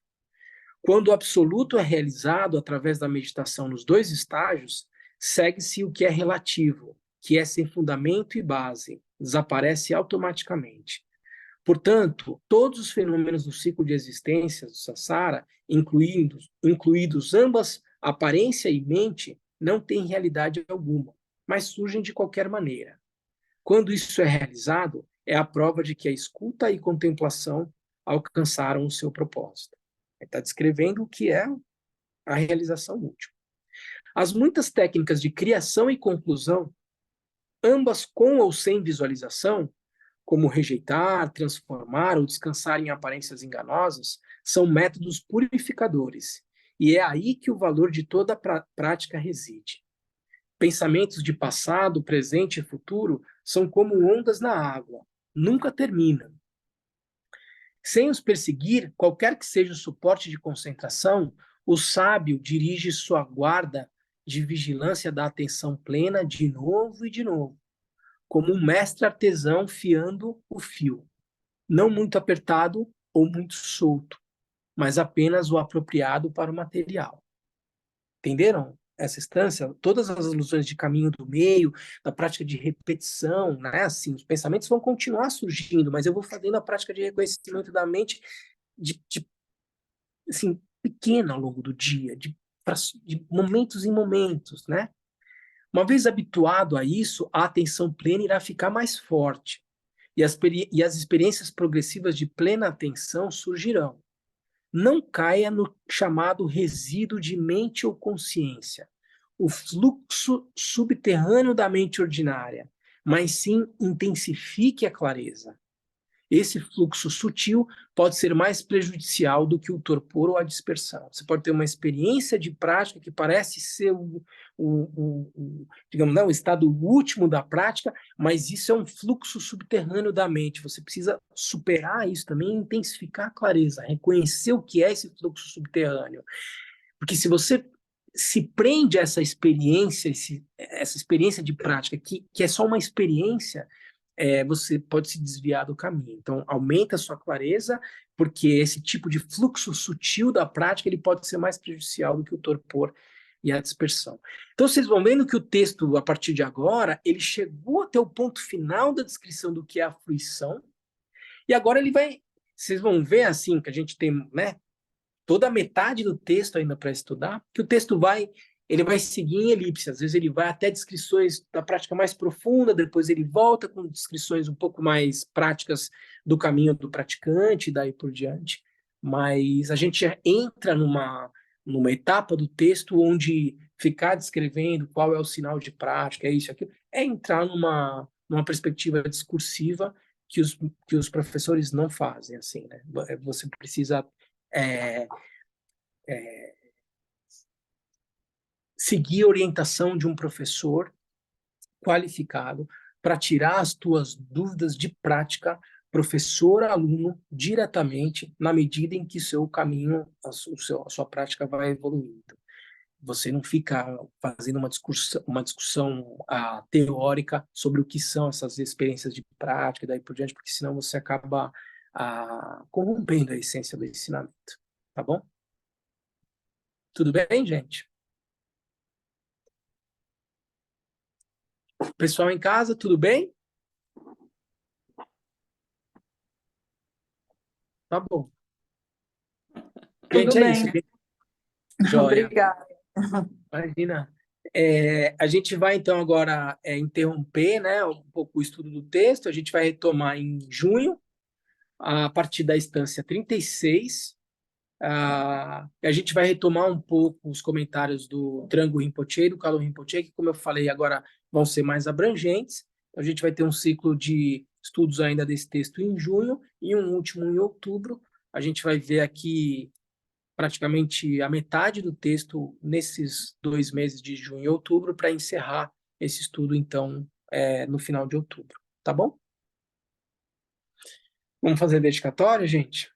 Quando o absoluto é realizado através da meditação nos 2 estágios, segue-se o que é relativo, que é sem fundamento e base, desaparece automaticamente. Portanto, todos os fenômenos do ciclo de existência do samsara, incluídos ambas aparência e mente, não têm realidade alguma, mas surgem de qualquer maneira. Quando isso é realizado, é a prova de que a escuta e contemplação alcançaram o seu propósito. Ele está descrevendo o que é a realização última. As muitas técnicas de criação e conclusão, ambas com ou sem visualização, como rejeitar, transformar ou descansar em aparências enganosas, são métodos purificadores, e é aí que o valor de toda a prática reside. Pensamentos de passado, presente e futuro são como ondas na água, nunca terminam. Sem os perseguir, qualquer que seja o suporte de concentração, o sábio dirige sua guarda de vigilância da atenção plena de novo e de novo, como um mestre artesão fiando o fio, não muito apertado ou muito solto, mas apenas o apropriado para o material. Entenderam essa instância? Todas as alusões de caminho do meio, da prática de repetição, né? Assim, os pensamentos vão continuar surgindo, mas eu vou fazendo a prática de reconhecimento da mente assim, pequena ao longo do dia, de momentos em momentos, né? Uma vez habituado a isso, a atenção plena irá ficar mais forte e as experiências progressivas de plena atenção surgirão. Não caia no chamado resíduo de mente ou consciência, o fluxo subterrâneo da mente ordinária, mas sim intensifique a clareza. Esse fluxo sutil pode ser mais prejudicial do que o torpor ou a dispersão. Você pode ter uma experiência de prática que parece ser digamos, não, o estado último da prática, mas isso é um fluxo subterrâneo da mente. Você precisa superar isso também, intensificar a clareza, reconhecer o que é esse fluxo subterrâneo. Porque se você se prende a essa experiência de prática, que é só uma experiência, você pode se desviar do caminho. Então, aumenta a sua clareza, porque esse tipo de fluxo sutil da prática ele pode ser mais prejudicial do que o torpor e a dispersão. Então, vocês vão vendo que o texto, a partir de agora, ele chegou até o ponto final da descrição do que é a fruição, e agora ele vai... Vocês vão ver, assim, que a gente tem, né, toda a metade do texto ainda para estudar, que o texto vai ele vai seguir em elipse. Às vezes ele vai até descrições da prática mais profunda, depois ele volta com descrições um pouco mais práticas do caminho do praticante, e daí por diante. Mas a gente já entra numa etapa do texto onde ficar descrevendo qual é o sinal de prática, é isso, aquilo, é entrar numa perspectiva discursiva que os professores não fazem, assim, né? Você precisa seguir a orientação de um professor qualificado para tirar as tuas dúvidas de prática, professor-aluno, diretamente, na medida em que seu caminho, a sua prática vai evoluindo. Você não fica fazendo uma discussão teórica sobre o que são essas experiências de prática e daí por diante, porque senão você acaba corrompendo a essência do ensinamento. Tá bom? Tudo bem, gente? Pessoal em casa, tudo bem? Tá bom. Tudo Gente, é bem. isso. Joia. Obrigada. Imagina. A gente vai, então, agora interromper, né, um pouco o estudo do texto. A gente vai retomar em junho, a partir da instância 36. A gente vai retomar um pouco os comentários do Trango Rinpoche e do Kalo Rinpoche, que, como eu falei, agora vão ser mais abrangentes. A gente vai ter um ciclo de estudos ainda desse texto em junho e um último em outubro. A gente vai ver aqui praticamente a metade do texto nesses 2 meses de junho e outubro para encerrar esse estudo, então, no final de outubro. Tá bom? Vamos fazer dedicatória, gente?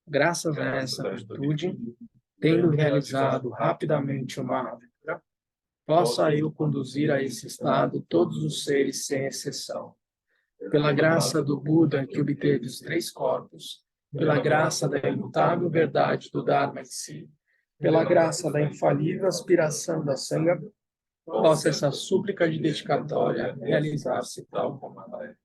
Graças a essa virtude, tendo realizado rapidamente uma aventura, possa eu conduzir a esse estado todos os seres sem exceção. Pela graça do Buda que obteve os 3 corpos, pela graça da imutável verdade do Dharma em si, pela graça da infalível aspiração da Sangha, possa essa súplica de dedicatória realizar-se tal como ela é.